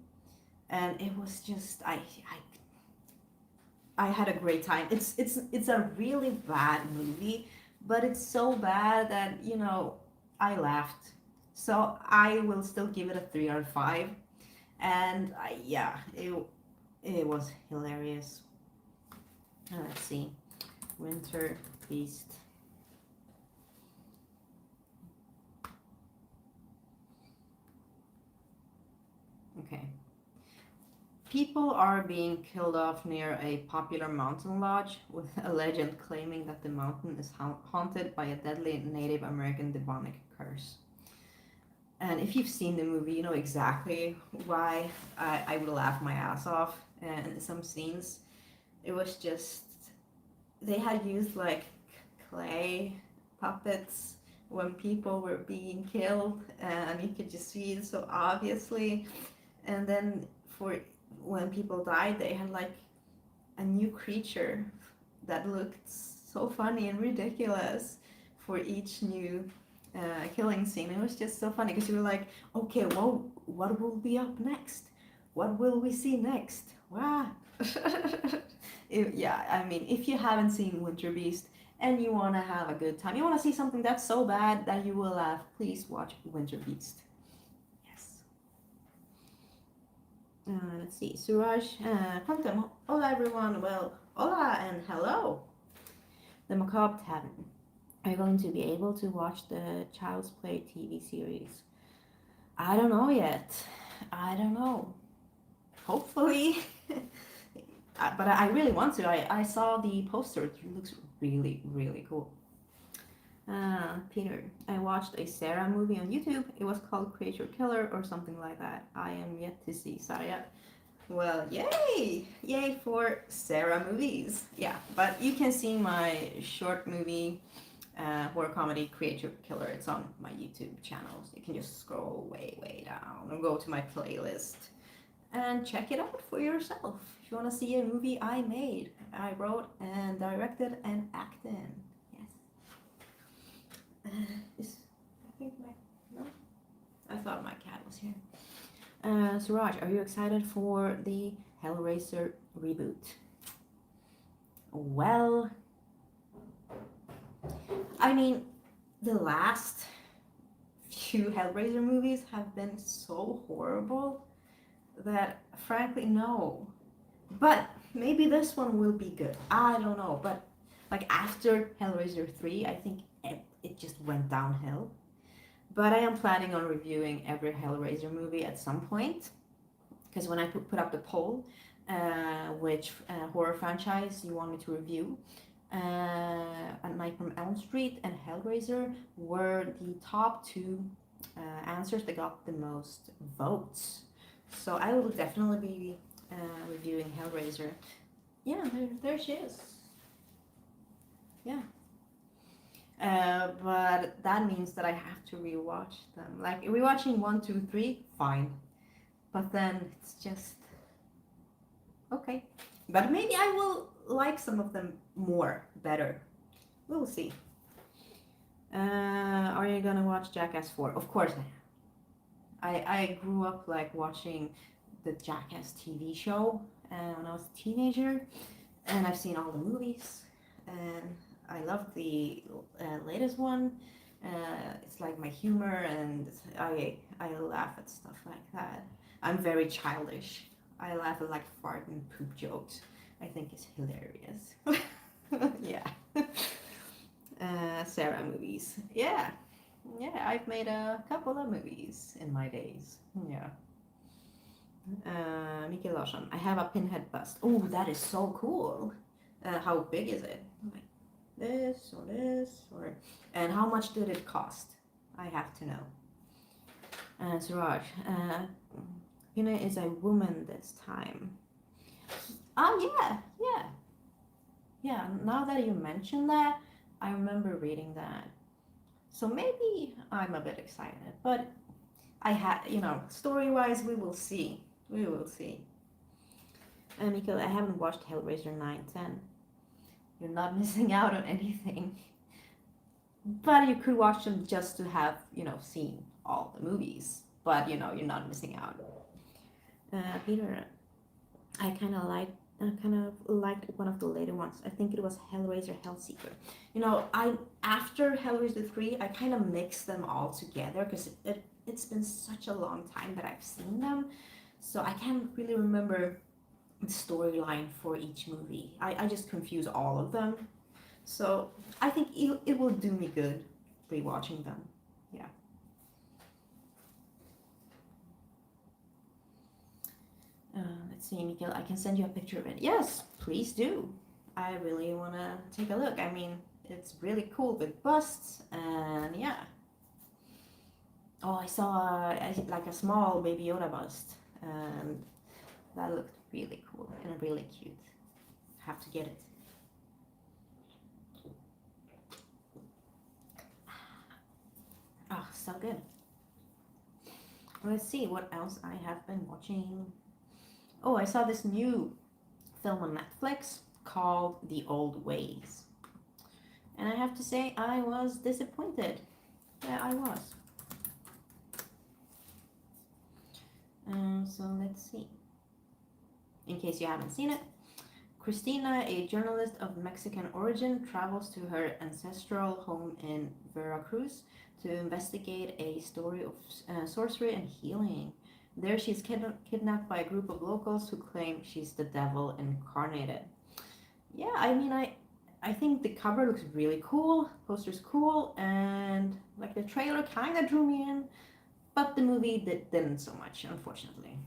and it was just I had a great time. It's a really bad movie, but it's so bad that I laughed. So I will still give it a 3 out of 5. And yeah, it was hilarious. Let's see, Winter Beast. Okay. People are being killed off near a popular mountain lodge, with a legend claiming that the mountain is haunted by a deadly Native American demonic curse. And if you've seen the movie, you know exactly why I would laugh my ass off. And in some scenes, it was just, they had used like clay puppets when people were being killed, and you could just see it so obviously. And then for when people died, they had like a new creature that looked so funny and ridiculous for each new killing scene. It was just so funny because you were like, okay, well, what will be up next? What will we see next? Wow. Yeah, I mean, if you haven't seen Winter Beast and you want to have a good time, you want to see something that's so bad that you will laugh, please watch Winter Beast. Yes. Let's see, Suraj, Phantom, hola everyone, well, hola and hello. The Macabre Tavern. Are you going to be able to watch the Child's Play TV series? I don't know yet. I don't know. Hopefully. But I really want to. I saw the poster. It looks really, really cool. Peter, I watched a Sarah movie on YouTube. It was called Creature Killer or something like that. I am yet to see Sarah. Well, yay! Yay for Sarah movies. Yeah, but you can see my short movie horror comedy Creature Killer. It's on my YouTube channel. So you can just scroll way down and go to my playlist and check it out for yourself. If you want to see a movie I made, I wrote and directed and acted in. Yes. I think no? I thought my cat was here. Suraj, are you excited for the Hellraiser reboot? Well, I mean, the last few Hellraiser movies have been so horrible that, frankly, no. But maybe this one will be good. I don't know. But like after Hellraiser 3, I think it just went downhill. But I am planning on reviewing every Hellraiser movie at some point. Because when I put up the poll, which horror franchise you want me to review, A Night from Elm Street and Hellraiser were the top 2 answers that got the most votes. So I will definitely be reviewing Hellraiser. Yeah, there she is. Yeah. But that means that I have to rewatch them. Like rewatching 1, 2, 3, fine. But then it's just okay. But maybe I will like some of them better. We'll see. Are you gonna watch Jackass 4? Of course I am. I grew up like watching the Jackass TV show when I was a teenager, and I've seen all the movies, and I love the latest one. It's like my humor, and I laugh at stuff like that. I'm very childish. I laugh at like fart and poop jokes. I think it's hilarious. Yeah. Sarah movies. Yeah. Yeah, I've made a couple of movies in my days. Yeah. Megalodon. I have a pinhead bust. Oh, that is so cool. How big is it? Like this or this or... And how much did it cost? I have to know. Suraj. Hina is a woman this time. Oh yeah, yeah, yeah. Now that you mention that, I remember reading that. So maybe I'm a bit excited, but I had, story-wise, we will see. We will see. Mikael, I haven't watched Hellraiser 910. You're not missing out on anything. But you could watch them just to have, seen all the movies. But, you're not missing out. Peter, I kind of liked one of the later ones. I think it was Hellraiser Hellseeker. I after Hellraiser 3, I kind of mixed them all together because it's been such a long time that I've seen them. So I can't really remember the storyline for each movie. I just confuse all of them. So I think it will do me good rewatching them. Yeah. Let's see, Mikael, I can send you a picture of it. Yes, please do. I really want to take a look. I mean, it's really cool with busts, and yeah. Oh, I saw like a small Baby Yoda bust, and that looked really cool and really cute. Have to get it. Oh, so good. Let's see what else I have been watching. Oh, I saw this new film on Netflix called The Old Ways. And I have to say, I was disappointed. Yeah, I was. So let's see. In case you haven't seen it, Christina, a journalist of Mexican origin, travels to her ancestral home in Veracruz to investigate a story of sorcery and healing. There she is kidnapped by a group of locals who claim she's the devil incarnated. Yeah, I mean, I think the cover looks really cool, poster's cool, and like the trailer kind of drew me in, but the movie didn't so much, unfortunately.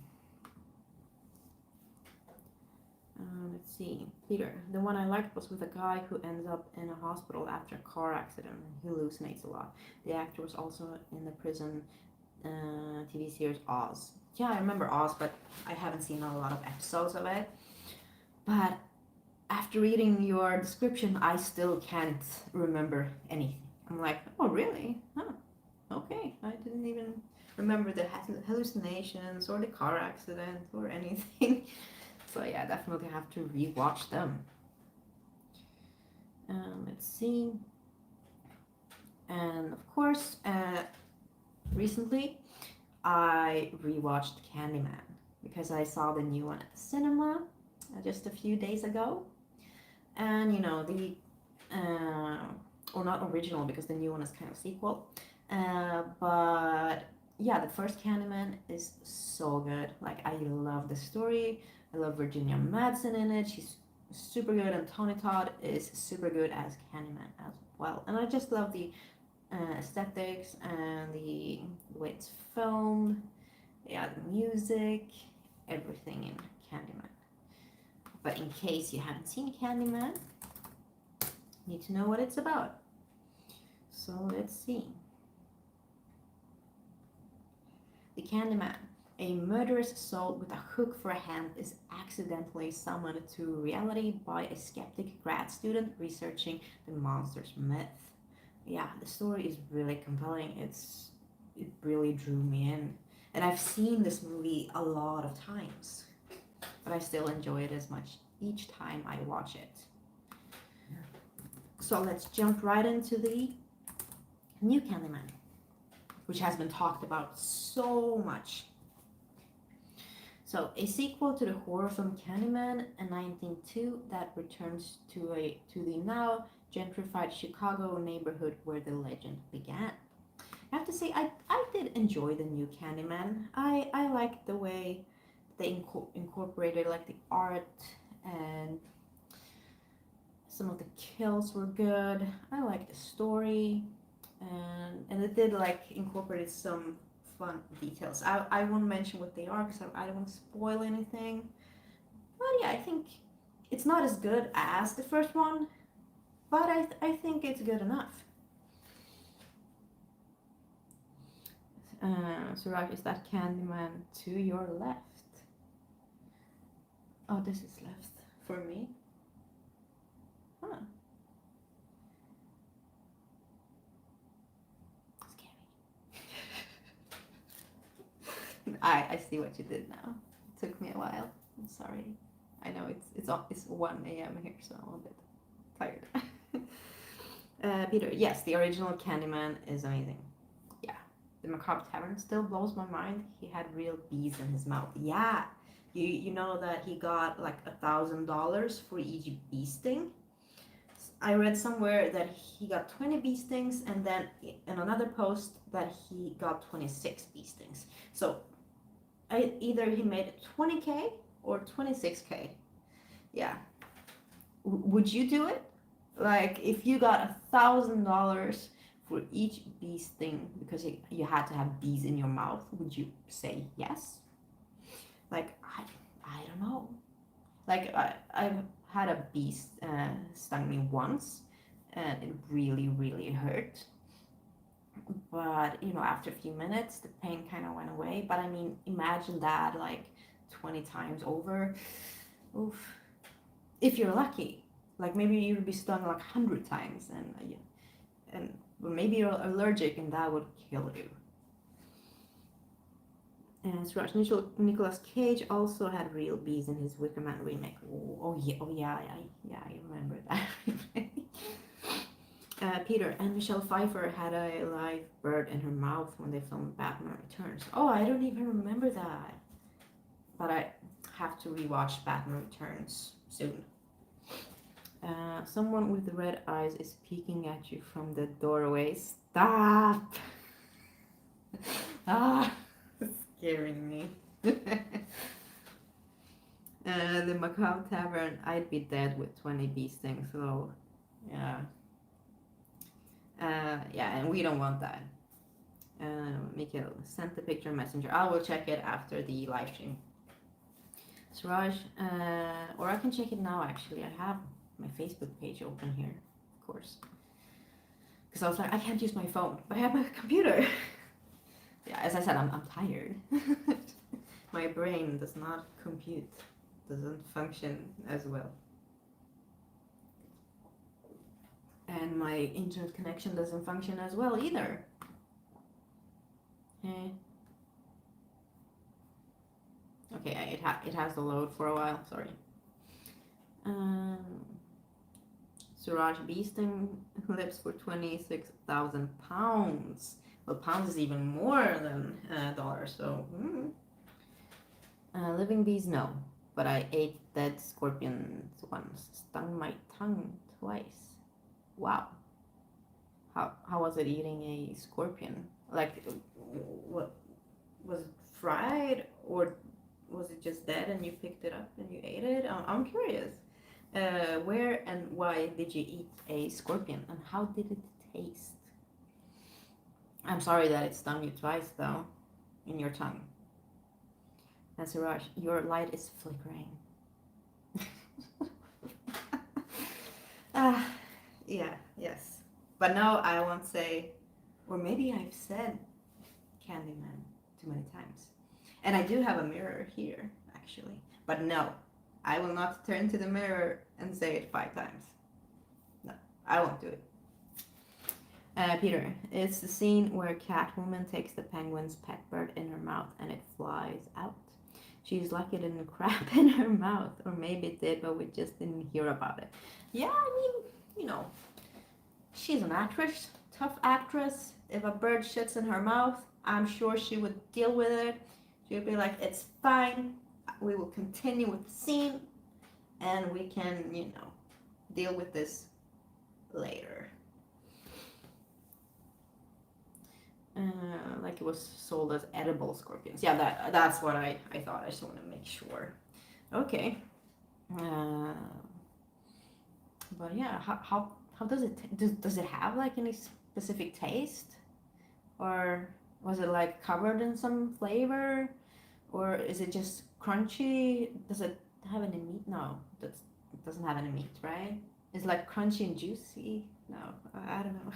Let's see. Peter. The one I liked was with a guy who ends up in a hospital after a car accident. He hallucinates a lot. The actor was also in the prison TV series Oz. Yeah, I remember Oz, but I haven't seen a lot of episodes of it. But after reading your description, I still can't remember anything. I'm like, oh, really? Huh. Okay. I didn't even remember the hallucinations or the car accident or anything. So yeah, definitely have to rewatch them. Let's see. And of course, recently I rewatched Candyman because I saw the new one at the cinema just a few days ago. And the or not original because the new one is kind of sequel. But yeah, the first Candyman is so good. Like, I love the story. I love Virginia Madsen in it. She's super good, and Tony Todd is super good as Candyman as well. And I just love the aesthetics and the way it's filmed. Yeah, the music, everything in Candyman. But in case you haven't seen Candyman, you need to know what it's about. So let's see. The Candyman. A murderous soul with a hook for a hand is accidentally summoned to reality by a skeptic grad student researching the monster's myth. Yeah, the story is really compelling. It really drew me in. And I've seen this movie a lot of times, but I still enjoy it as much each time I watch it. So let's jump right into the new Candyman, which has been talked about so much. So, a sequel to the horror film Candyman in 1902 that returns to the now gentrified Chicago neighborhood where the legend began. I have to say, I did enjoy the new Candyman. I liked the way they incorporated like the art, and some of the kills were good. I liked the story. and it did like incorporate some fun details. I won't mention what they are because I don't want to spoil anything. But yeah, I think it's not as good as the first one, but I think it's good enough. Suraj, is that Candyman to your left? Oh, this is left for me. Huh. Scary. I see what you did now. It took me a while. I'm sorry. I know it's 1 a.m. here, so I'm a bit tired. Peter, yes, the original Candyman is amazing. Yeah, the Macabre Tavern still blows my mind. He had real bees in his mouth. Yeah, you know that he got like $1,000 for each bee sting. I read somewhere that he got 20 bee stings, and then in another post that he got 26 bee stings. So either he made 20K or 26K. Yeah. Would you do it? Like, if you got $1,000 for each bee sting because you had to have bees in your mouth, would you say yes? Like, I don't know. Like, I've had a bee stung me once, and it really, really hurt. But, after a few minutes, the pain kind of went away. But I mean, imagine that like 20 times over. Oof. If you're lucky. Like, maybe you'd be stung like 100 times, and maybe you're allergic, and that would kill you. And Suraj, Nicolas Cage also had real bees in his Wickerman remake. Oh yeah, I remember that. Peter, and Michelle Pfeiffer had a live bird in her mouth when they filmed Batman Returns. Oh, I don't even remember that. But I have to rewatch Batman Returns soon. Someone with red eyes is peeking at you from the doorway. Stop! Scaring me. The Macabre Tavern, I'd be dead with 20 bee stings, so yeah. Yeah, and we don't want that. Mikhail sent the picture messenger. I will check it after the live stream. Suraj, or I can check it now actually. I have my Facebook page open here, of course. Because I was like, I can't use my phone, but I have my computer. Yeah, as I said, I'm tired. My brain does not compute, doesn't function as well. And my internet connection doesn't function as well either. Okay, it has to load for a while, sorry. Suraj Beasting lives for 26,000 pounds. Well, pounds is even more than dollars, so. Living bees, no. But I ate dead scorpions once. Stung my tongue twice. Wow. How was it eating a scorpion? Like, what was it fried, or was it just dead and you picked it up and you ate it? I'm curious. Where and why did you eat a scorpion, and how did it taste? I'm sorry that it stung you twice, though, in your tongue. And Suraj, your light is flickering. Yeah, yes. But no, I won't say, or maybe I've said Candyman too many times. And I do have a mirror here, actually. But no, I will not turn to the mirror and say it 5 times. No, I won't do it. Peter, it's the scene where Catwoman takes the penguin's pet bird in her mouth and it flies out. She's lucky it didn't crap in her mouth, or maybe it did, but we just didn't hear about it. Yeah, I mean, she's an actress, tough actress. If a bird shits in her mouth, I'm sure she would deal with it. She would be like, it's fine, we will continue with the scene, and we can, deal with this later. Like it was sold as edible scorpions. Yeah, that's what I thought. I just want to make sure. Okay. But yeah, how does it does it have like any specific taste? Or was it like covered in some flavor? Or is it just crunchy? Does it have any meat? No, it doesn't have any meat, right? It's like crunchy and juicy. No, I don't know.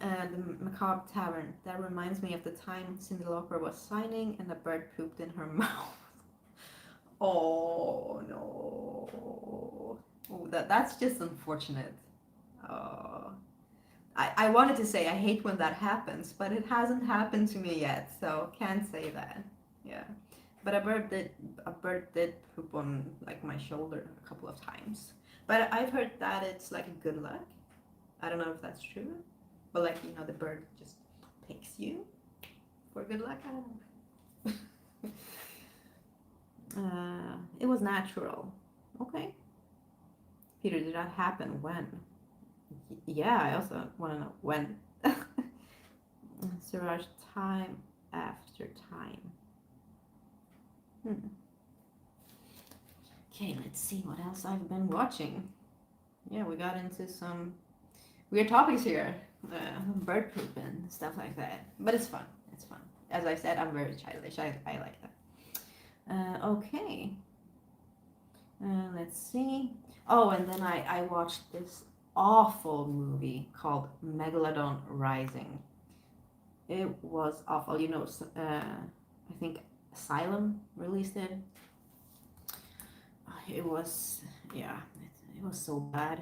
The Macabre Tavern. That reminds me of the time Cyndi Lauper was signing and a bird pooped in her mouth. Oh no. Oh, that's just unfortunate. Oh. I wanted to say I hate when that happens, but it hasn't happened to me yet, so can't say that. Yeah. But a bird did poop on like my shoulder a couple of times. But I've heard that it's like a good luck. I don't know if that's true. But like, you know, the bird just picks you for good luck. I don't know. It was natural. Okay. Peter, did that happen? When? Yeah, I also want to know when. Suraj, time after time. Okay, let's see what else I've been watching. Yeah, we got into some weird topics here. Bird poop and stuff like that. But it's fun. It's fun. As I said, I'm very childish. I like that. Okay. Let's see. Oh, and then I watched this awful movie called Megalodon Rising. It was awful. You know, I think Asylum released it. It was, yeah, it was so bad.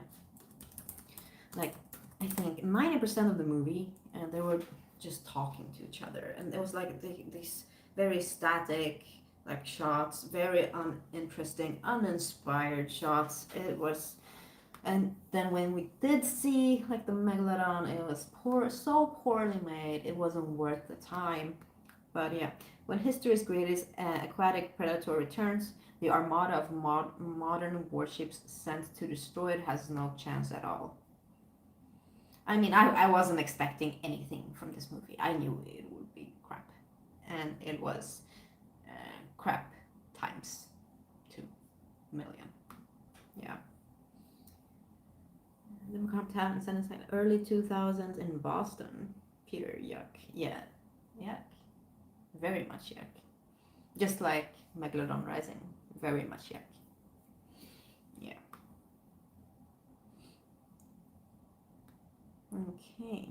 Like, I think 90% of the movie, and they were just talking to each other, and it was like these very static like shots, very uninteresting, uninspired shots. It was, and then when we did see like the megalodon, it was so poorly made. It wasn't worth the time. But yeah, when history's greatest aquatic predator returns, the armada of modern warships sent to destroy it has no chance at all. I mean, I wasn't expecting anything from this movie. I knew it would be crap. And it was crap times 2 million. Yeah. The Macabre Tavern sentence in early 2000s in Boston. Peter, yuck. Yeah, yuck. Very much yuck. Just like Megalodon Rising. Very much yuck. Yeah. Okay.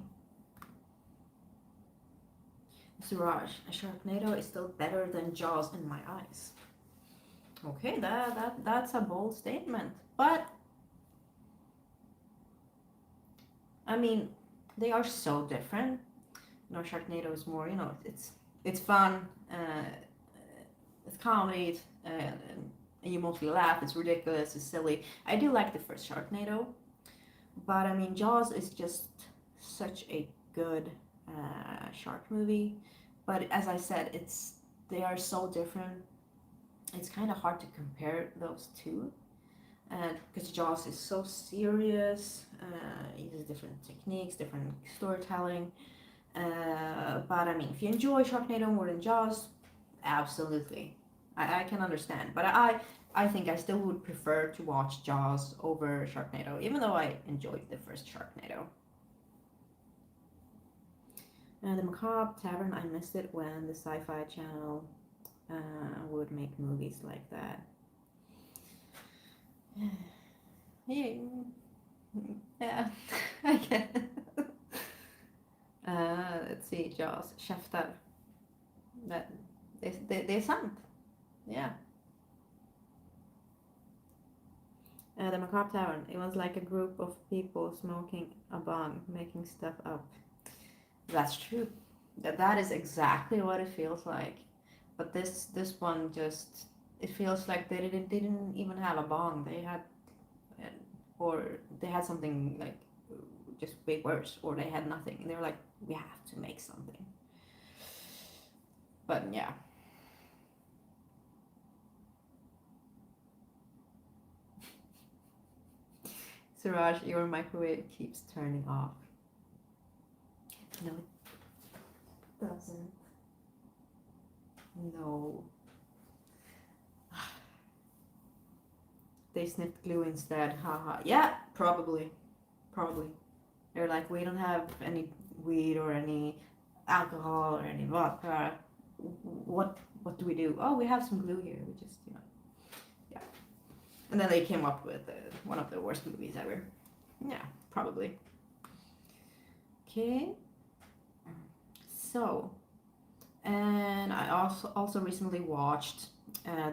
Suraj, a Sharknado is still better than Jaws in my eyes. Okay, that's a bold statement. But I mean, they are so different. You know, Sharknado is more, you know, it's fun, it's comedy, and you mostly laugh. It's ridiculous, it's silly. I do like the first Sharknado, but I mean, Jaws is just such a good shark movie. But as I said, they are so different. It's kind of hard to compare those two, because Jaws is so serious, uses different techniques, different storytelling. But I mean, if you enjoy Sharknado more than Jaws, absolutely, I can understand. But I think I still would prefer to watch Jaws over Sharknado, even though I enjoyed the first Sharknado. The Macabre Tavern, I missed it when the Sci-Fi Channel would make movies like that. Yeah, I guess. Let's see, Jaws, Käftar. That det är sant. Yeah. The Macabre Tavern. It was like a group of people smoking a bong, making stuff up. That's true. That is exactly what it feels like. But this one just, it feels like they didn't even have a bong. They had, or they had something like just way worse, or they had nothing. And they were like, we have to make something. But yeah. Suraj, your microwave keeps turning off. No, it doesn't. No. They sniffed glue instead. Haha. Yeah, probably. Probably. They're like, we don't have any weed or any alcohol or any vodka. What do we do? Oh, we have some glue here. We just, yeah. And then they came up with one of the worst movies ever. Yeah, probably. Okay. So, and I also recently watched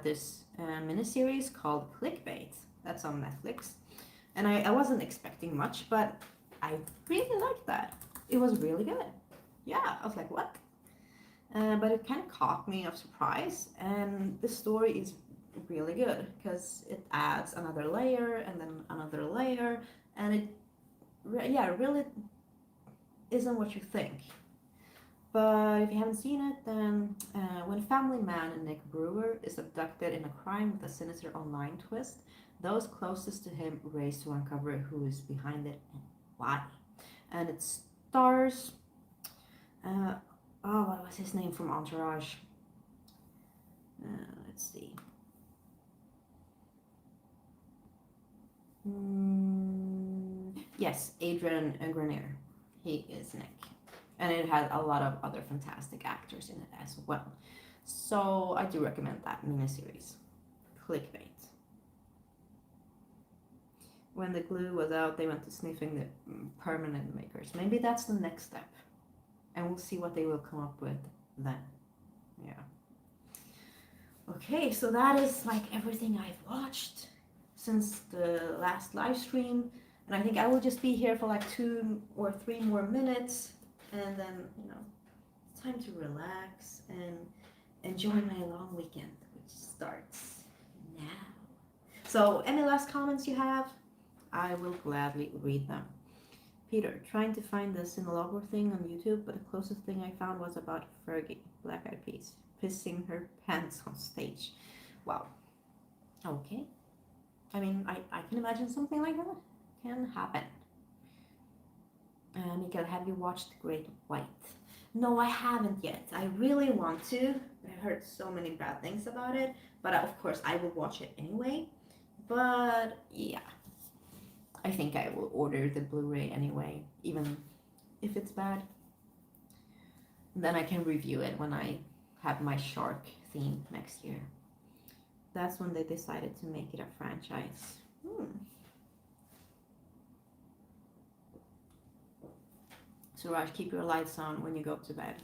this miniseries called Clickbait. That's on Netflix. And I wasn't expecting much, but I really liked that. It was really good. Yeah, I was like, what? But it kind of caught me of surprise, and the story is really good because it adds another layer and then another layer, and it really isn't what you think. But if you haven't seen it, then when family man Nick Brewer is abducted in a crime with a sinister online twist, those closest to him race to uncover who is behind it and why. And it stars, what was his name from Entourage? Let's see. Yes, Adrian Grenier. He is Nick. And it had a lot of other fantastic actors in it as well. So I do recommend that miniseries. Clickbait. When the glue was out, they went to sniffing the permanent makers. Maybe that's the next step. And we'll see what they will come up with then. Yeah. Okay, so that is like everything I've watched since the last live stream. And I think I will just be here for like 2 or 3 more minutes. And then, it's time to relax and enjoy my long weekend, which starts now. So, any last comments you have? I will gladly read them. Peter, trying to find the Cinnalogger thing on YouTube, but the closest thing I found was about Fergie, Black Eyed Peas, pissing her pants on stage. Wow. Okay. I mean, I can imagine something like that can happen. Mikael, have you watched Great White? No, I haven't yet. I really want to. I heard so many bad things about it, but of course I will watch it anyway. But yeah, I think I will order the Blu-ray anyway, even if it's bad. Then I can review it when I have my shark theme next year. That's when they decided to make it a franchise. Suraj, keep your lights on when you go to bed.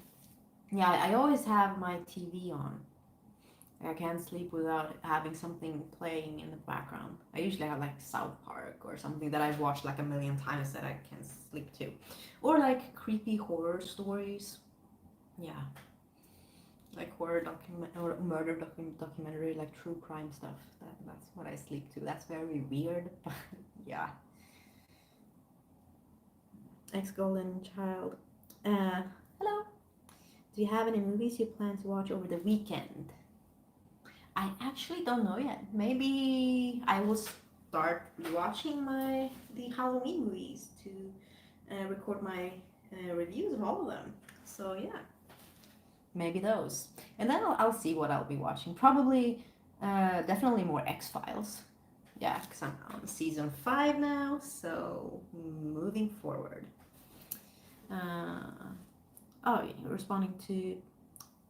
Yeah, I always have my TV on. I can't sleep without having something playing in the background. I usually have like South Park or something that I've watched like a million times that I can sleep to. Or like creepy horror stories. Yeah. Like horror or murder documentary, like true crime stuff. That's what I sleep to. That's very weird, but yeah. Ex-Golden Child. Hello. Do you have any movies you plan to watch over the weekend? I actually don't know yet. Maybe I will start watching the Halloween movies to record my reviews of all of them. So yeah, maybe those. And then I'll see what I'll be watching. Probably, definitely more X-Files. Yeah, because I'm on season 5 now, so moving forward. Responding to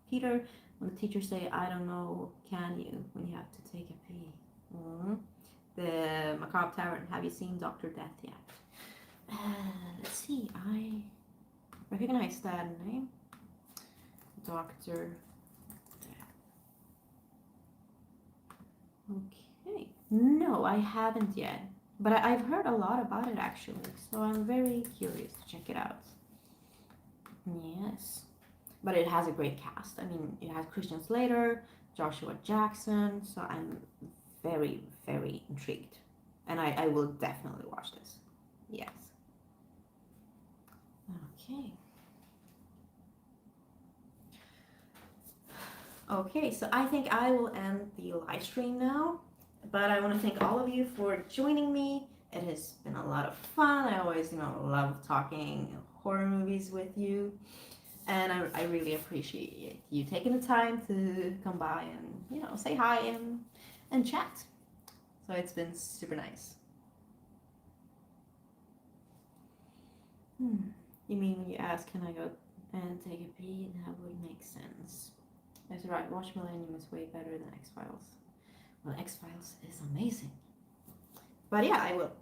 Peter, when the teachers say, I don't know, can you, when you have to take a pee. The Macabre Tavern, have you seen Dr. Death yet? Let's see, I recognize that name. Dr. Death. Okay. No, I haven't yet. But I've heard a lot about it actually, so I'm very curious to check it out. Yes. But it has a great cast. I mean, it has Christian Slater, Joshua Jackson, so I'm very, very intrigued. And I will definitely watch this. Yes. Okay. Okay, so I think I will end the live stream now. But I want to thank all of you for joining me. It has been a lot of fun. I always, love talking horror movies with you. And I really appreciate you taking the time to come by and, say hi and chat. So it's been super nice. You mean when you ask, can I go and take a pee? That would make sense. That's right, Watch Millennium is way better than X-Files. Well, X-Files is amazing. But yeah, I will.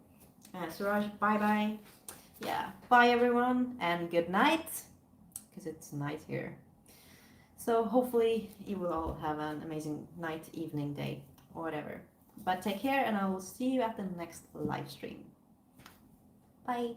Suraj, bye-bye. Yeah, bye everyone, and good night. Because it's night here. So hopefully you will all have an amazing night, evening, day, or whatever. But take care, and I will see you at the next live stream. Bye.